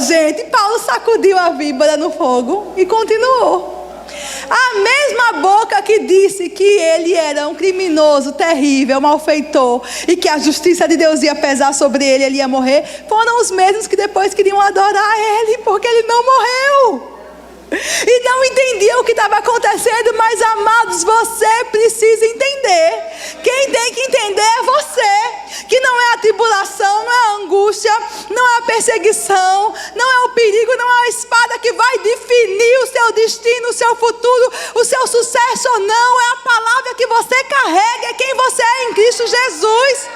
Gente, Paulo sacudiu a víbora no fogo e continuou. A mesma boca que disse que ele era um criminoso, terrível, malfeitor, e que a justiça de Deus ia pesar sobre ele, ele ia morrer, foram os mesmos que depois queriam adorar ele, porque ele não morreu. E não entendiam o que estava acontecendo. Mas amados, você precisa entender. Quem tem que entender é você. Que não é a tribulação, não é a angústia, não é a perseguição, não é o perigo, não é a espada que vai definir o seu destino, o seu futuro, o seu sucesso ou não. É a palavra que você carrega, é quem você é em Cristo Jesus.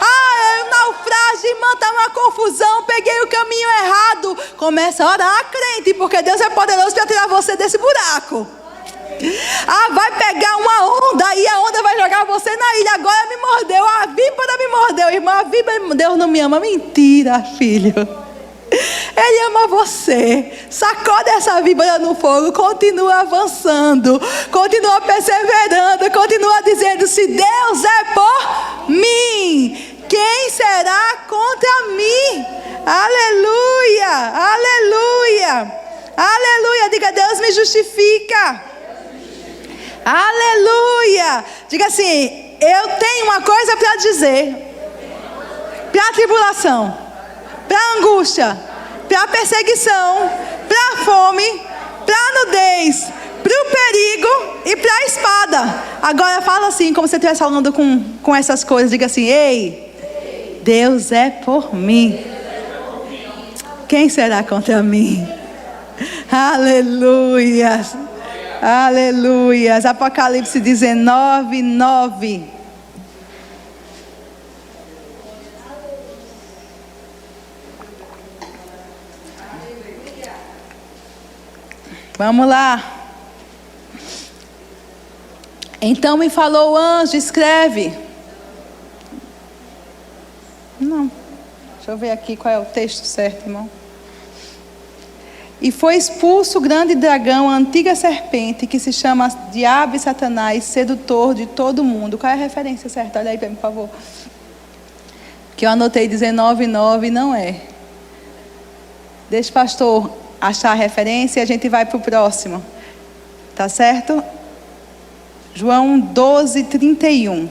É um naufrágio, irmã, está uma confusão, peguei o caminho errado. Começa a orar, crente, porque Deus é poderoso para tirar você desse buraco. Vai pegar uma onda e a onda vai jogar você na ilha. Agora me mordeu, a víbora me mordeu, irmã, a víbora, Deus não me ama. Mentira, filho. Ele ama você. Sacode essa víbora no fogo, continua avançando, continua perseverando, continua dizendo: se Deus é por mim, quem será contra mim? Aleluia, aleluia, aleluia. Diga: Deus me justifica. Aleluia. Diga assim: eu tenho uma coisa para dizer. Para a tribulação, para a angústia, para a perseguição, para a fome, para a nudez, para o perigo e para a espada. Agora fala assim, como se você estivesse falando com essas coisas. Diga assim: ei, Deus é por mim. Quem será contra mim? Aleluia. Aleluia. Apocalipse 19, 9. Vamos lá. Então me falou o anjo: escreve. Não. Deixa eu ver aqui qual é o texto certo, irmão. E foi expulso o grande dragão, a antiga serpente, que se chama Diabo e Satanás, sedutor de todo mundo. Qual é a referência certa? Olha aí para mim, por favor. Que eu anotei 19:9, não é. Deixa o pastor achar a referência e a gente vai para o próximo. Tá certo? João 12:31.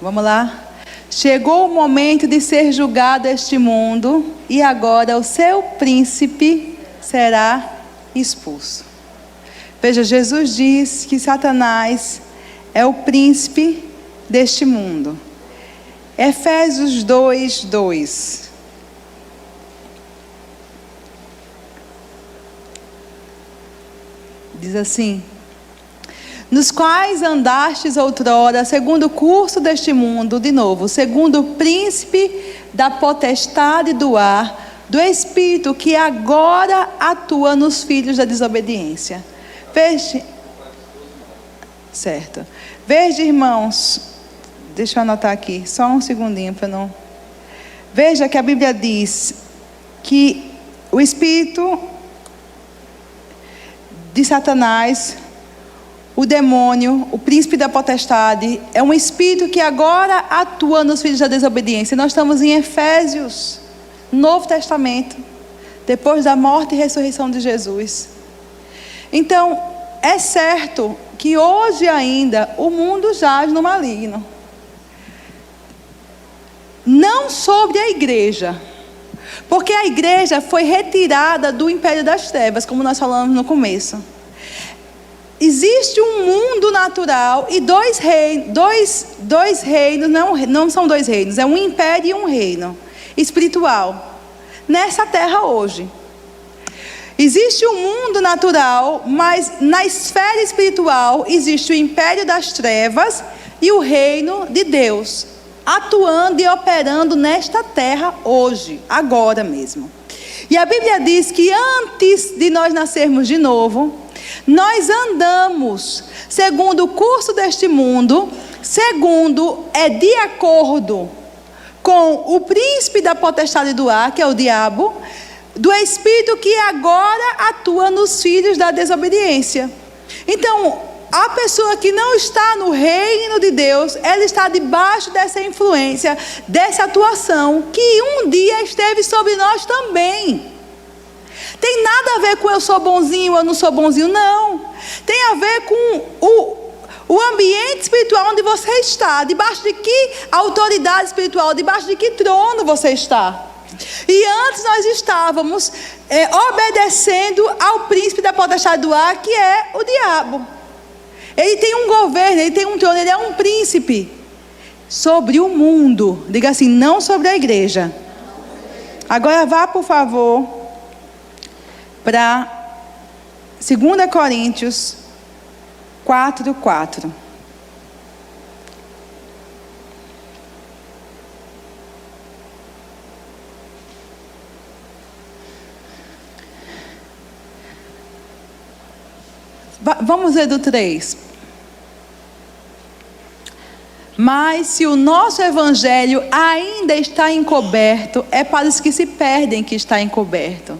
Vamos lá. Chegou o momento de ser julgado este mundo, e agora o seu príncipe será expulso. Veja, Jesus diz que Satanás é o príncipe deste mundo. Efésios 2:2. Diz assim: nos quais andastes outrora, segundo o curso deste mundo, de novo, segundo o príncipe da potestade do ar, do espírito que agora atua nos filhos da desobediência. Veja, certo. Veja, irmãos, deixa eu anotar aqui, só um segundinho para não. Veja que a Bíblia diz que o espírito de Satanás, o demônio, o príncipe da potestade, é um espírito que agora atua nos filhos da desobediência. Nós estamos em Efésios, Novo Testamento, depois da morte e ressurreição de Jesus. Então, é certo que hoje ainda o mundo jaz no maligno. Não sobre a igreja, porque a igreja foi retirada do império das trevas, como nós falamos no começo. Existe um mundo natural e dois reinos, não são dois reinos, é um império e um reino espiritual nessa terra hoje. Existe um mundo natural, mas na esfera espiritual existe o império das trevas e o reino de Deus, atuando e operando nesta terra hoje, agora mesmo. E a Bíblia diz que antes de nós nascermos de novo, nós andamos segundo o curso deste mundo, de acordo com o príncipe da potestade do ar, que é o diabo, do espírito que agora atua nos filhos da desobediência. Então, a pessoa que não está no reino de Deus, ela está debaixo dessa influência, dessa atuação, que um dia esteve sobre nós também. Tem nada a ver com eu sou bonzinho, eu não sou bonzinho, não. Tem a ver com o ambiente espiritual onde você está, debaixo de que autoridade espiritual, debaixo de que trono você está. E antes nós estávamos obedecendo ao príncipe da potestade do ar, que é o diabo. Ele tem um governo, ele tem um trono, ele é um príncipe sobre o mundo. Diga assim, não sobre a igreja. Agora vá, por favor, para 2 Coríntios 4:4. Vamos ler do 3. Mas se o nosso evangelho ainda está encoberto, é para os que se perdem que está encoberto,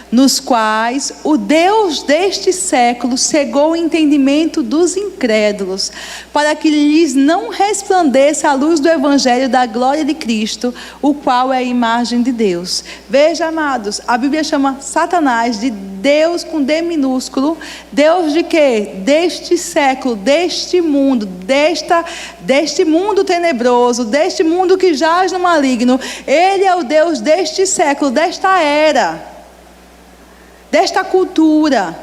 nos quais o Deus deste século cegou o entendimento dos incrédulos, para que lhes não resplandeça a luz do evangelho da glória de Cristo, o qual é a imagem de Deus. Veja, amados, a Bíblia chama Satanás de Deus com D minúsculo. Deus de quê? Deste século, deste mundo, deste mundo tenebroso, deste mundo que jaz no maligno. Ele é o Deus deste século, desta era, desta cultura,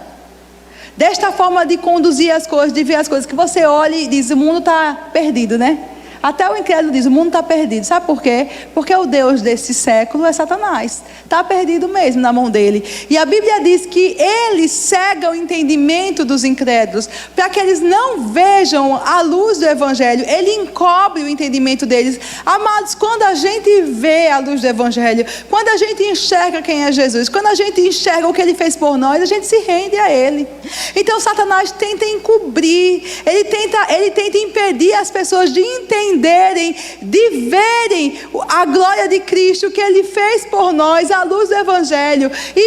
desta forma de conduzir as coisas, de ver as coisas, que você olha e diz, o mundo está perdido, né? Até o incrédulo diz, o mundo está perdido. Sabe por quê? Porque o Deus desse século é Satanás. Está perdido mesmo na mão dele. E a Bíblia diz que ele cega o entendimento dos incrédulos, para que eles não vejam a luz do evangelho. Ele encobre o entendimento deles. Amados, quando a gente vê a luz do evangelho, quando a gente enxerga quem é Jesus, quando a gente enxerga o que ele fez por nós, a gente se rende a ele. Então Satanás tenta encobrir, ele tenta impedir as pessoas de entenderem, de verem a glória de Cristo, que ele fez por nós, a luz do evangelho. E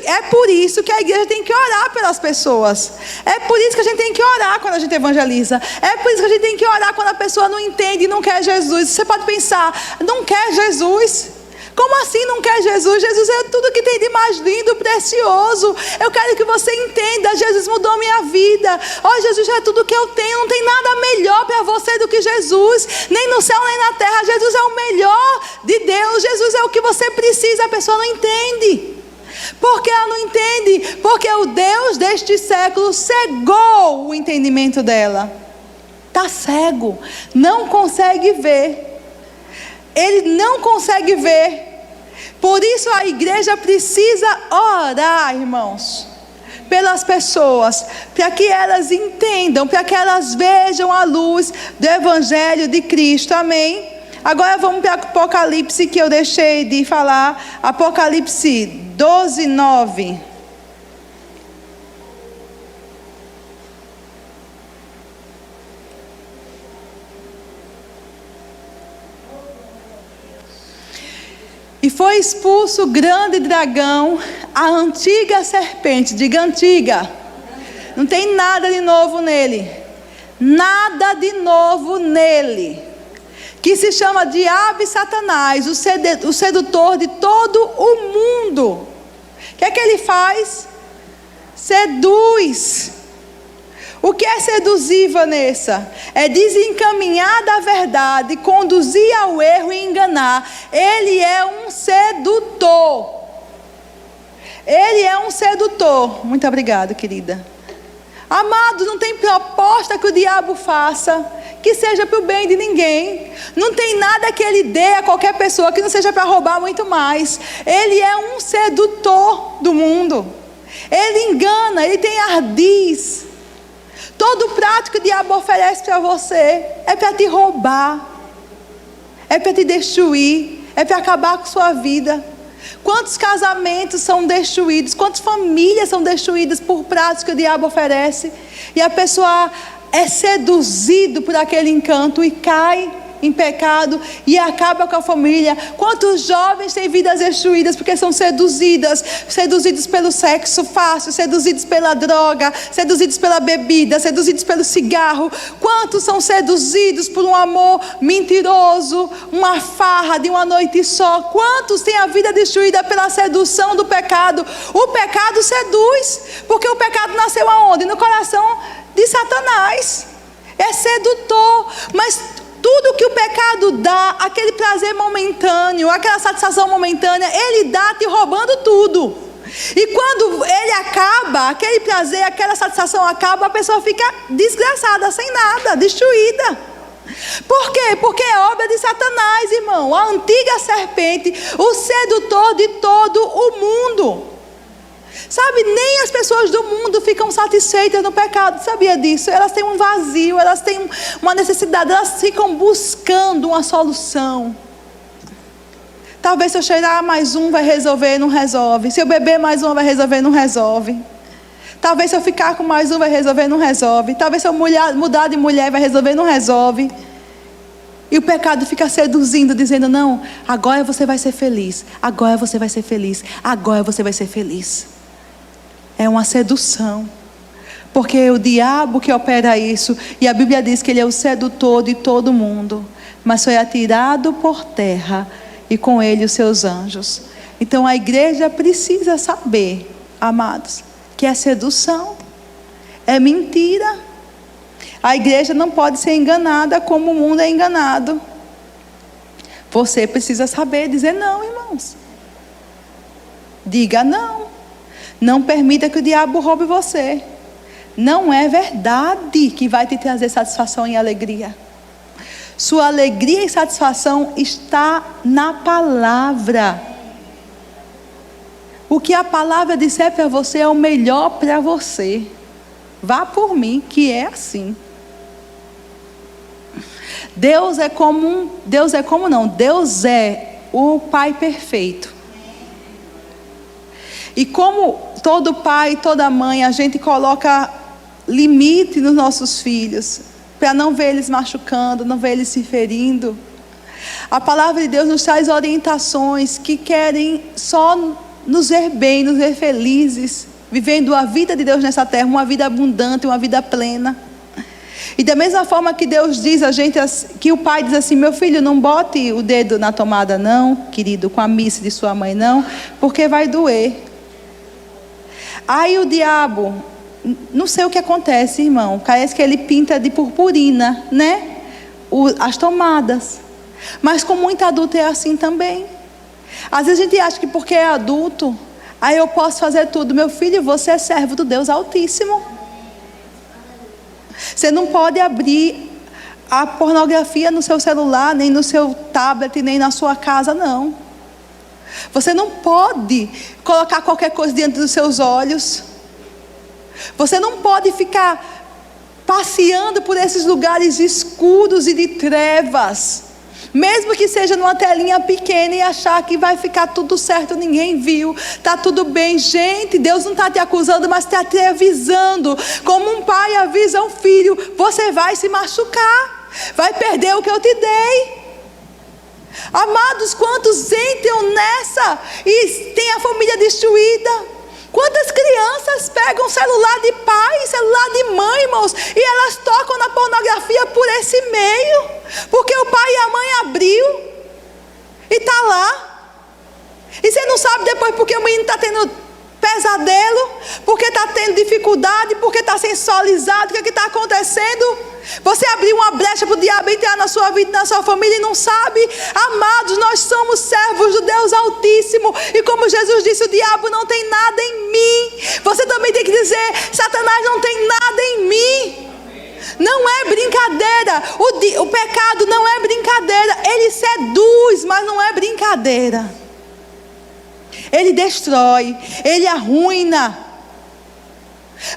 é por isso que a igreja tem que orar pelas pessoas. É por isso que a gente tem que orar quando a gente evangeliza. É por isso que a gente tem que orar quando a pessoa não entende e não quer Jesus. Você pode pensar, não quer Jesus? Como assim não quer Jesus? Jesus é tudo que tem de mais lindo, precioso. Eu quero que você entenda, Jesus mudou minha vida. Jesus é tudo que eu tenho. Não tem nada melhor para você do que Jesus. Nem no céu, nem na terra. Jesus é o melhor de Deus. Jesus é o que você precisa. A pessoa não entende. Por que ela não entende? Porque o Deus deste século cegou o entendimento dela. Está cego. Não consegue ver. Ele não consegue ver. Por isso a igreja precisa orar, irmãos, pelas pessoas, para que elas entendam, para que elas vejam a luz do evangelho de Cristo. Amém? Agora vamos para Apocalipse, que eu deixei de falar. Apocalipse 12:9. E foi expulso o grande dragão, a antiga serpente. Diga antiga. Não tem nada de novo nele. Nada de novo nele. Que se chama Diabo e Satanás, o sedutor de todo o mundo. O que é que ele faz? Seduz. O que é seduzir, Vanessa? É desencaminhar da verdade, conduzir ao erro e enganar. Ele é um sedutor. Ele é um sedutor. Muito obrigada, querida. Amados, não tem proposta que o diabo faça que seja para o bem de ninguém. Não tem nada que ele dê a qualquer pessoa que não seja para roubar muito mais. Ele é um sedutor do mundo. Ele engana, ele tem ardis. Todo prato que o diabo oferece para você é para te roubar, é para te destruir, é para acabar com sua vida. Quantos casamentos são destruídos, quantas famílias são destruídas por pratos que o diabo oferece, e a pessoa é seduzido por aquele encanto e cai em pecado e acaba com a família. Quantos jovens têm vidas destruídas porque são seduzidos pelo sexo fácil, seduzidos pela droga, seduzidos pela bebida, seduzidos pelo cigarro. Quantos são seduzidos por um amor mentiroso, uma farra de uma noite só? Quantos têm a vida destruída pela sedução do pecado? O pecado seduz, porque o pecado nasceu aonde? No coração de Satanás. É sedutor. Mas tudo que o pecado dá, aquele prazer momentâneo, aquela satisfação momentânea, ele dá te roubando tudo. E quando ele acaba, aquele prazer, aquela satisfação acaba, a pessoa fica desgraçada, sem nada, destruída. Por quê? Porque é obra de Satanás, irmão. A antiga serpente, o sedutor de todo o mundo. Sabe, nem as pessoas do mundo ficam satisfeitas no pecado, sabia disso? Elas têm um vazio, elas têm uma necessidade, elas ficam buscando uma solução. Talvez se eu cheirar mais um vai resolver, não resolve. Se eu beber mais um vai resolver, não resolve. Talvez se eu ficar com mais um vai resolver, não resolve. Talvez se eu mudar de mulher vai resolver, não resolve. E o pecado fica seduzindo, dizendo, não, agora você vai ser feliz. Agora você vai ser feliz. Agora você vai ser feliz. É uma sedução. Porque é o diabo que opera isso. E a Bíblia diz que ele é o sedutor de todo mundo. Mas foi atirado por terra. E com ele os seus anjos. Então a igreja precisa saber, amados, que é sedução, é mentira. A igreja não pode ser enganada como o mundo é enganado. Você precisa saber dizer não, irmãos. Diga não. Não permita que o diabo roube você. Não é verdade que vai te trazer satisfação e alegria. Sua alegria e satisfação está na palavra. O que a palavra disser para você é o melhor para você. Vá por mim, que é assim. Deus é o Pai perfeito. E como todo pai, toda mãe, a gente coloca limite nos nossos filhos, para não ver eles machucando, não ver eles se ferindo. A palavra de Deus nos traz orientações que querem só nos ver bem, nos ver felizes, vivendo a vida de Deus nessa terra, uma vida abundante, uma vida plena. E da mesma forma que Deus diz a gente, que o pai diz assim, meu filho, não bote o dedo na tomada não, querido, com a missa de sua mãe não, porque vai doer. Aí o diabo, não sei o que acontece, irmão, parece que ele pinta de purpurina, né? As tomadas. Mas com muito adulto é assim também. Às vezes a gente acha que porque é adulto, aí eu posso fazer tudo. Meu filho, você é servo do Deus Altíssimo. Você não pode abrir a pornografia no seu celular, nem no seu tablet, nem na sua casa, não. Você não pode colocar qualquer coisa diante dos seus olhos. Você não pode ficar passeando por esses lugares escuros e de trevas, mesmo que seja numa telinha pequena, e achar que vai ficar tudo certo, ninguém viu, está tudo bem. Gente, Deus não está te acusando, mas está te avisando, como um pai avisa um filho, você vai se machucar, vai perder o que eu te dei. Amados, quantos entram nessa e tem a família destruída? Quantas crianças pegam celular de pai, celular de mãe, irmãos, e elas tocam na pornografia por esse meio, porque o pai e a mãe abriu e está lá. E você não sabe depois porque o menino está tendo pesadelo, porque está tendo dificuldade, porque está sensualizado, o que está acontecendo? Você abriu uma brecha para o diabo entrar na sua vida, na sua família, e não sabe. Amados, nós somos servos do Deus Altíssimo, e como Jesus disse, o diabo não tem nada em mim. Você também tem que dizer, Satanás não tem nada em mim. Não é brincadeira. O pecado não é brincadeira. Ele seduz, mas não é brincadeira. Ele destrói, ele arruina.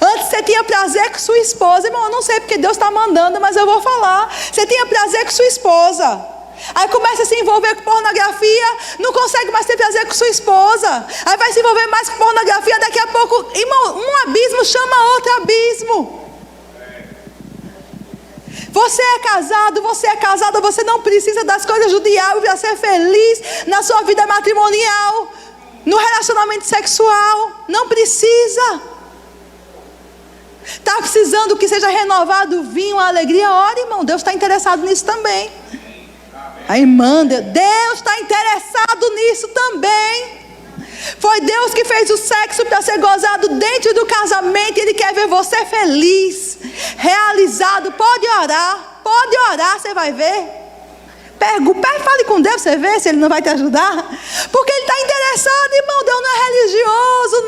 Antes você tinha prazer com sua esposa, irmão, eu não sei porque Deus está mandando, mas eu vou falar. Você tinha prazer com sua esposa, aí começa a se envolver com pornografia, não consegue mais ter prazer com sua esposa, aí vai se envolver mais com pornografia, daqui a pouco, irmão, um abismo chama outro abismo. Você é casado, você é casada, você não precisa das coisas do diabo para ser feliz na sua vida matrimonial, no relacionamento sexual. Não precisa. Está precisando que seja renovado o vinho, a alegria? Ora, irmão, Deus está interessado nisso também. A irmã, Deus está interessado nisso também. Foi Deus que fez o sexo para ser gozado dentro do casamento. Ele quer ver você feliz, realizado. Pode orar, você vai ver. Fale com Deus, você vê se Ele não vai te ajudar. Porque Ele está interessado, irmão. Deus não é religioso,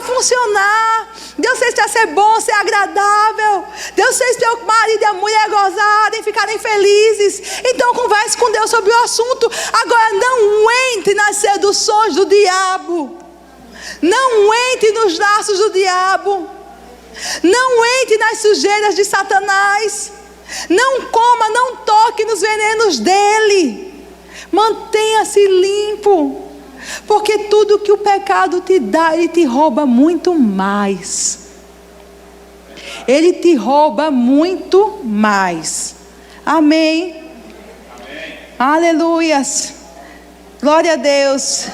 funcionar. Deus fez para ser bom, ser agradável. Deus fez para o marido e a mulher gozarem, ficarem felizes. Então converse com Deus sobre o assunto. Agora não entre nas seduções do diabo. Não entre nos laços do diabo. Não entre nas sujeiras de Satanás. Não coma, não toque nos venenos dele. Mantenha-se limpo. Porque tudo que o pecado te dá, ele te rouba muito mais. Ele te rouba muito mais. Amém? Amém. Aleluias. Glória a Deus.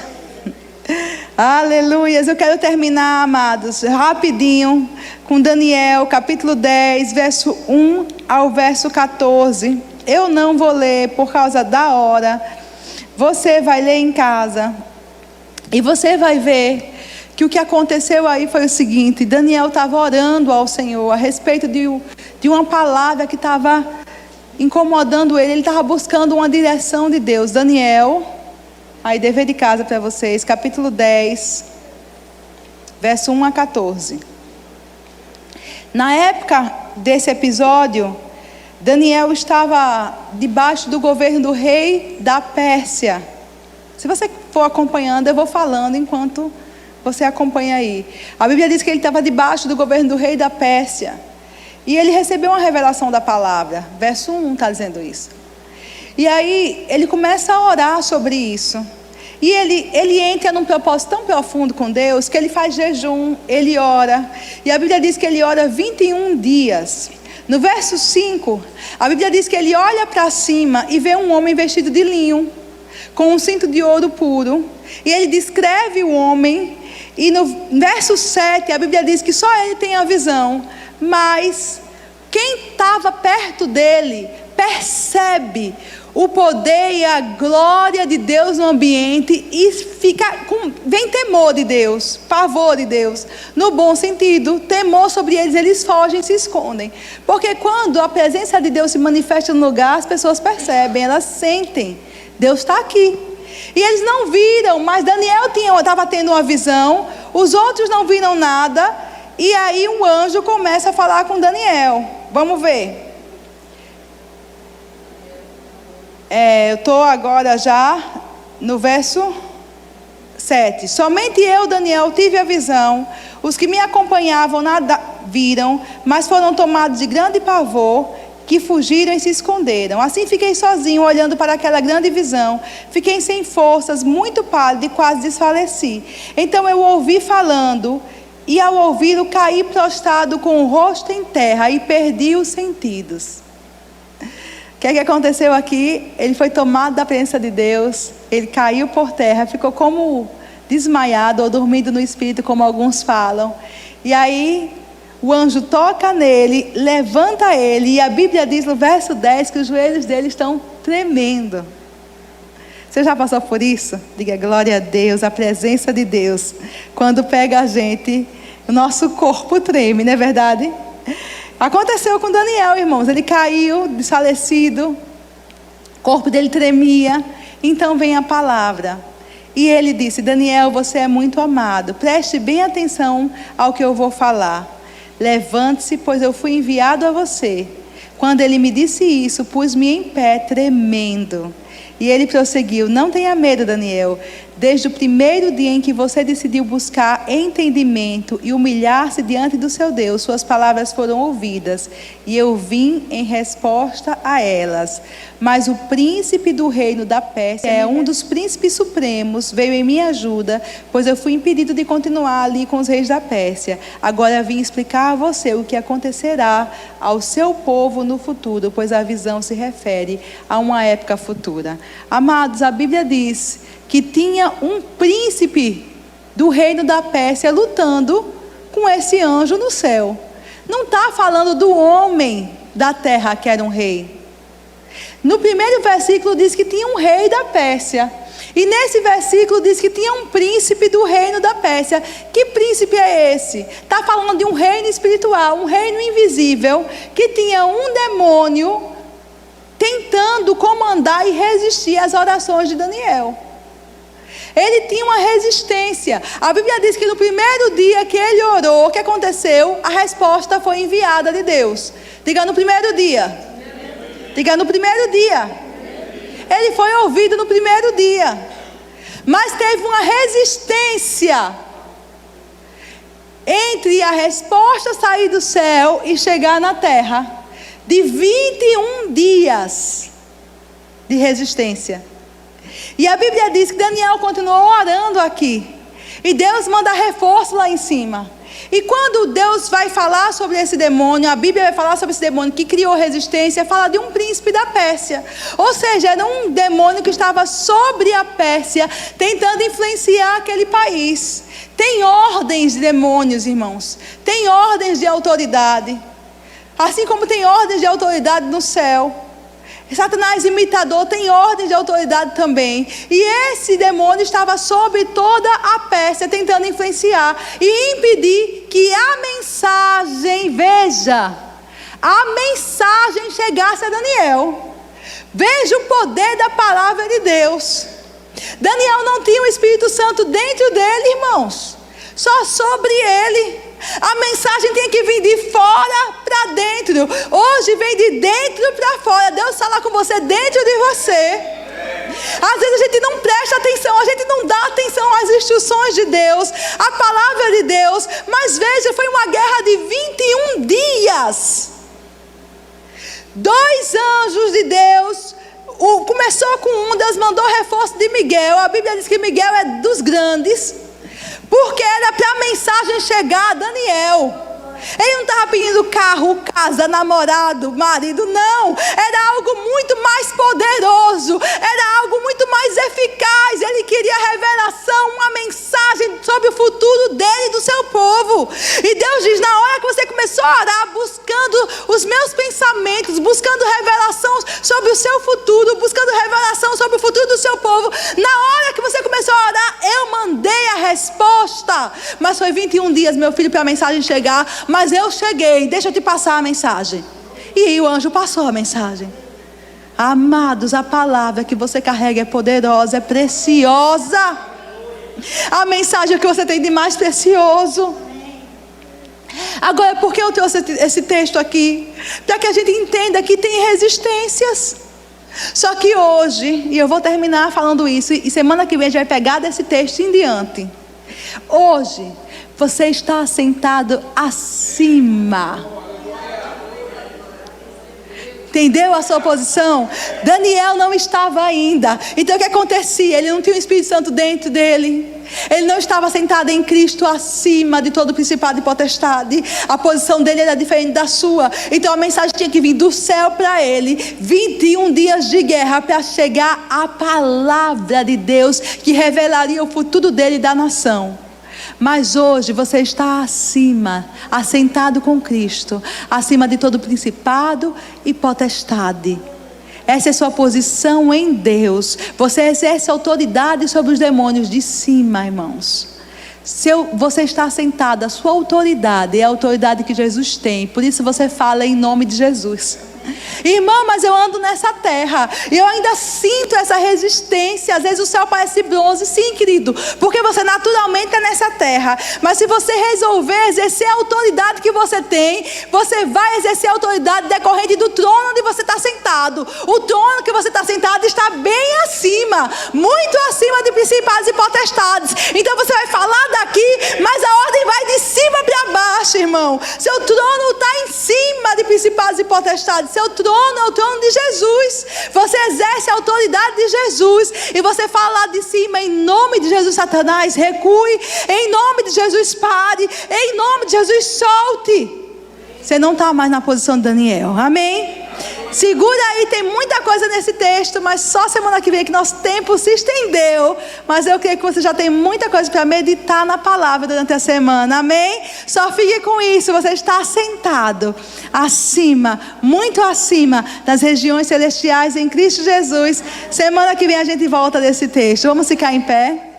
Aleluias. Eu quero terminar, amados, rapidinho, com Daniel, capítulo 10, verso 1 ao verso 14. Eu não vou ler por causa da hora. Você vai ler em casa. E você vai ver que o que aconteceu aí foi o seguinte: Daniel estava orando ao Senhor a respeito de uma palavra que estava incomodando ele. Ele estava buscando uma direção de Deus. Daniel, aí dever de casa para vocês, capítulo 10, verso 1 a 14. Na época desse episódio, Daniel estava debaixo do governo do rei da Pérsia. Se você for acompanhando, eu vou falando enquanto você acompanha aí. A Bíblia diz que ele estava debaixo do governo do rei da Pérsia. E ele recebeu uma revelação da palavra. Verso 1 está dizendo isso. E aí ele começa a orar sobre isso. E ele entra num propósito tão profundo com Deus que ele faz jejum, ele ora. E a Bíblia diz que ele ora 21 dias. No verso 5, a Bíblia diz que ele olha para cima e vê um homem vestido de linho, com um cinto de ouro puro. E ele descreve o homem. E no verso 7, a Bíblia diz que só ele tem a visão. Mas quem estava perto dele percebe o poder e a glória de Deus no ambiente. E vem temor de Deus, pavor de Deus. No bom sentido, temor sobre eles. Eles fogem, se escondem. Porque quando a presença de Deus se manifesta no lugar, as pessoas percebem, elas sentem. Deus está aqui. E eles não viram, mas Daniel estava tendo uma visão. Os outros não viram nada. E aí um anjo começa a falar com Daniel. Vamos ver. Eu estou agora já no verso 7. Somente eu, Daniel, tive a visão. Os que me acompanhavam nada viram, mas foram tomados de grande pavor, que fugiram e se esconderam. Assim fiquei sozinho, olhando para aquela grande visão. Fiquei sem forças, muito pálido e quase desfaleci. Então eu ouvi falando, e ao ouvi-lo caí prostrado com o rosto em terra e perdi os sentidos. O que aconteceu aqui? Ele foi tomado da presença de Deus, ele caiu por terra, ficou como desmaiado ou dormindo no espírito, como alguns falam. E aí o anjo toca nele, levanta ele, e a Bíblia diz no verso 10 que os joelhos dele estão tremendo. Você já passou por isso? Diga glória a Deus, a presença de Deus. Quando pega a gente, o nosso corpo treme, não é verdade? Aconteceu com Daniel, irmãos. Ele caiu, desfalecido, o corpo dele tremia. Então vem a palavra. E ele disse: Daniel, você é muito amado. Preste bem atenção ao que eu vou falar. Levante-se, pois eu fui enviado a você. Quando ele me disse isso, pus-me em pé, tremendo. E ele prosseguiu: não tenha medo, Daniel. Desde o primeiro dia em que você decidiu buscar entendimento e humilhar-se diante do seu Deus, suas palavras foram ouvidas, e eu vim em resposta a elas. Mas o príncipe do reino da Pérsia, um dos príncipes supremos, veio em minha ajuda, pois eu fui impedido de continuar ali com os reis da Pérsia. Agora vim explicar a você o que acontecerá ao seu povo no futuro, pois a visão se refere a uma época futura. Amados, a Bíblia diz que tinha um príncipe do reino da Pérsia lutando com esse anjo no céu. Não está falando do homem da terra que era um rei. No primeiro versículo diz que tinha um rei da Pérsia. E nesse versículo diz que tinha um príncipe do reino da Pérsia. Que príncipe é esse? Está falando de um reino espiritual, um reino invisível, que tinha um demônio tentando comandar e resistir às orações de Daniel. Ele tinha uma resistência. A Bíblia diz que no primeiro dia que ele orou, o que aconteceu? A resposta foi enviada de Deus. Diga no primeiro dia. Diga no primeiro dia. Ele foi ouvido no primeiro dia. Mas teve uma resistência entre a resposta sair do céu e chegar na terra, de 21 dias de resistência. E a Bíblia diz que Daniel continuou orando aqui, e Deus manda reforço lá em cima. E quando Deus vai falar sobre esse demônio, a Bíblia vai falar sobre esse demônio que criou resistência, fala de um príncipe da Pérsia. Ou seja, era um demônio que estava sobre a Pérsia, tentando influenciar aquele país. Tem ordens de demônios, irmãos. Tem ordens de autoridade. Assim como tem ordens de autoridade no céu. Satanás imitador tem ordens de autoridade também. E esse demônio estava sobre toda a Pérsia, tentando influenciar e impedir que a mensagem, veja, a mensagem chegasse a Daniel. Veja o poder da palavra de Deus. Daniel não tinha o Espírito Santo dentro dele, irmãos, só sobre ele. A mensagem tem que vir de fora para dentro. Hoje vem de dentro para fora. Deus fala com você dentro de você. Às vezes a gente não presta atenção, a gente não dá atenção às instruções de Deus, à palavra de Deus. Mas veja, foi uma guerra de 21 dias. 2 anjos de Deus. Começou com um, Deus mandou reforço de Miguel. A Bíblia diz que Miguel é dos grandes, porque era para a mensagem chegar a Daniel. Ele não estava pedindo carro, casa, namorado, marido, não. Era algo muito mais poderoso, era algo muito mais eficaz. Ele queria revelação, uma mensagem sobre o futuro dele e do seu povo. E Deus diz, na hora que você começou a orar, buscando os meus pensamentos, buscando revelação sobre o seu futuro, buscando revelação sobre o futuro do seu povo, na hora que você começou a orar, eu mandei a resposta. Mas foi 21 dias, meu filho, para a mensagem chegar. Mas eu cheguei, deixa eu te passar a mensagem. E aí o anjo passou a mensagem. Amados, a palavra que você carrega é poderosa, é preciosa. A mensagem que você tem de mais precioso. Agora, por que eu trouxe esse texto aqui? Para que a gente entenda que tem resistências. Só que hoje, e eu vou terminar falando isso, e semana que vem a gente vai pegar desse texto em diante. Hoje, você está sentado acima. Entendeu a sua posição? Daniel não estava ainda. Então o que acontecia? Ele não tinha o Espírito Santo dentro dele. Ele não estava sentado em Cristo acima de todo principado e potestade. A posição dele era diferente da sua. Então a mensagem tinha que vir do céu para ele. 21 dias de guerra para chegar a palavra de Deus que revelaria o futuro dele e da nação. Mas hoje você está acima, assentado com Cristo, acima de todo principado e potestade. Essa é sua posição em Deus. Você exerce autoridade sobre os demônios de cima, irmãos. Você está sentado, a sua autoridade é a autoridade que Jesus tem. Por isso você fala em nome de Jesus. Irmão, mas eu ando nessa terra e eu ainda sinto essa resistência. Às vezes o céu parece bronze. Sim, querido, porque você naturalmente é nessa terra. Mas se você resolver exercer a autoridade que você tem, você vai exercer a autoridade decorrente do trono onde você está sentado. O trono que você está sentado está bem acima, muito acima de principados e potestades. Então você vai falar daqui, mas a ordem vai de cima para baixo, irmão. Seu trono está em cima de principados e potestades. Seu trono é o trono de Jesus. Você exerce a autoridade de Jesus. E você fala lá de cima, em nome de Jesus, Satanás, recue. Em nome de Jesus, pare. Em nome de Jesus, solte. Você não está mais na posição de Daniel. Amém? Segura aí, tem muita coisa nesse texto, mas só semana que vem que nosso tempo se estendeu. Mas eu creio que você já tem muita coisa para meditar na palavra durante a semana, amém? Só fique com isso, você está sentado acima, muito acima das regiões celestiais em Cristo Jesus. Semana que vem a gente volta desse texto. Vamos ficar em pé?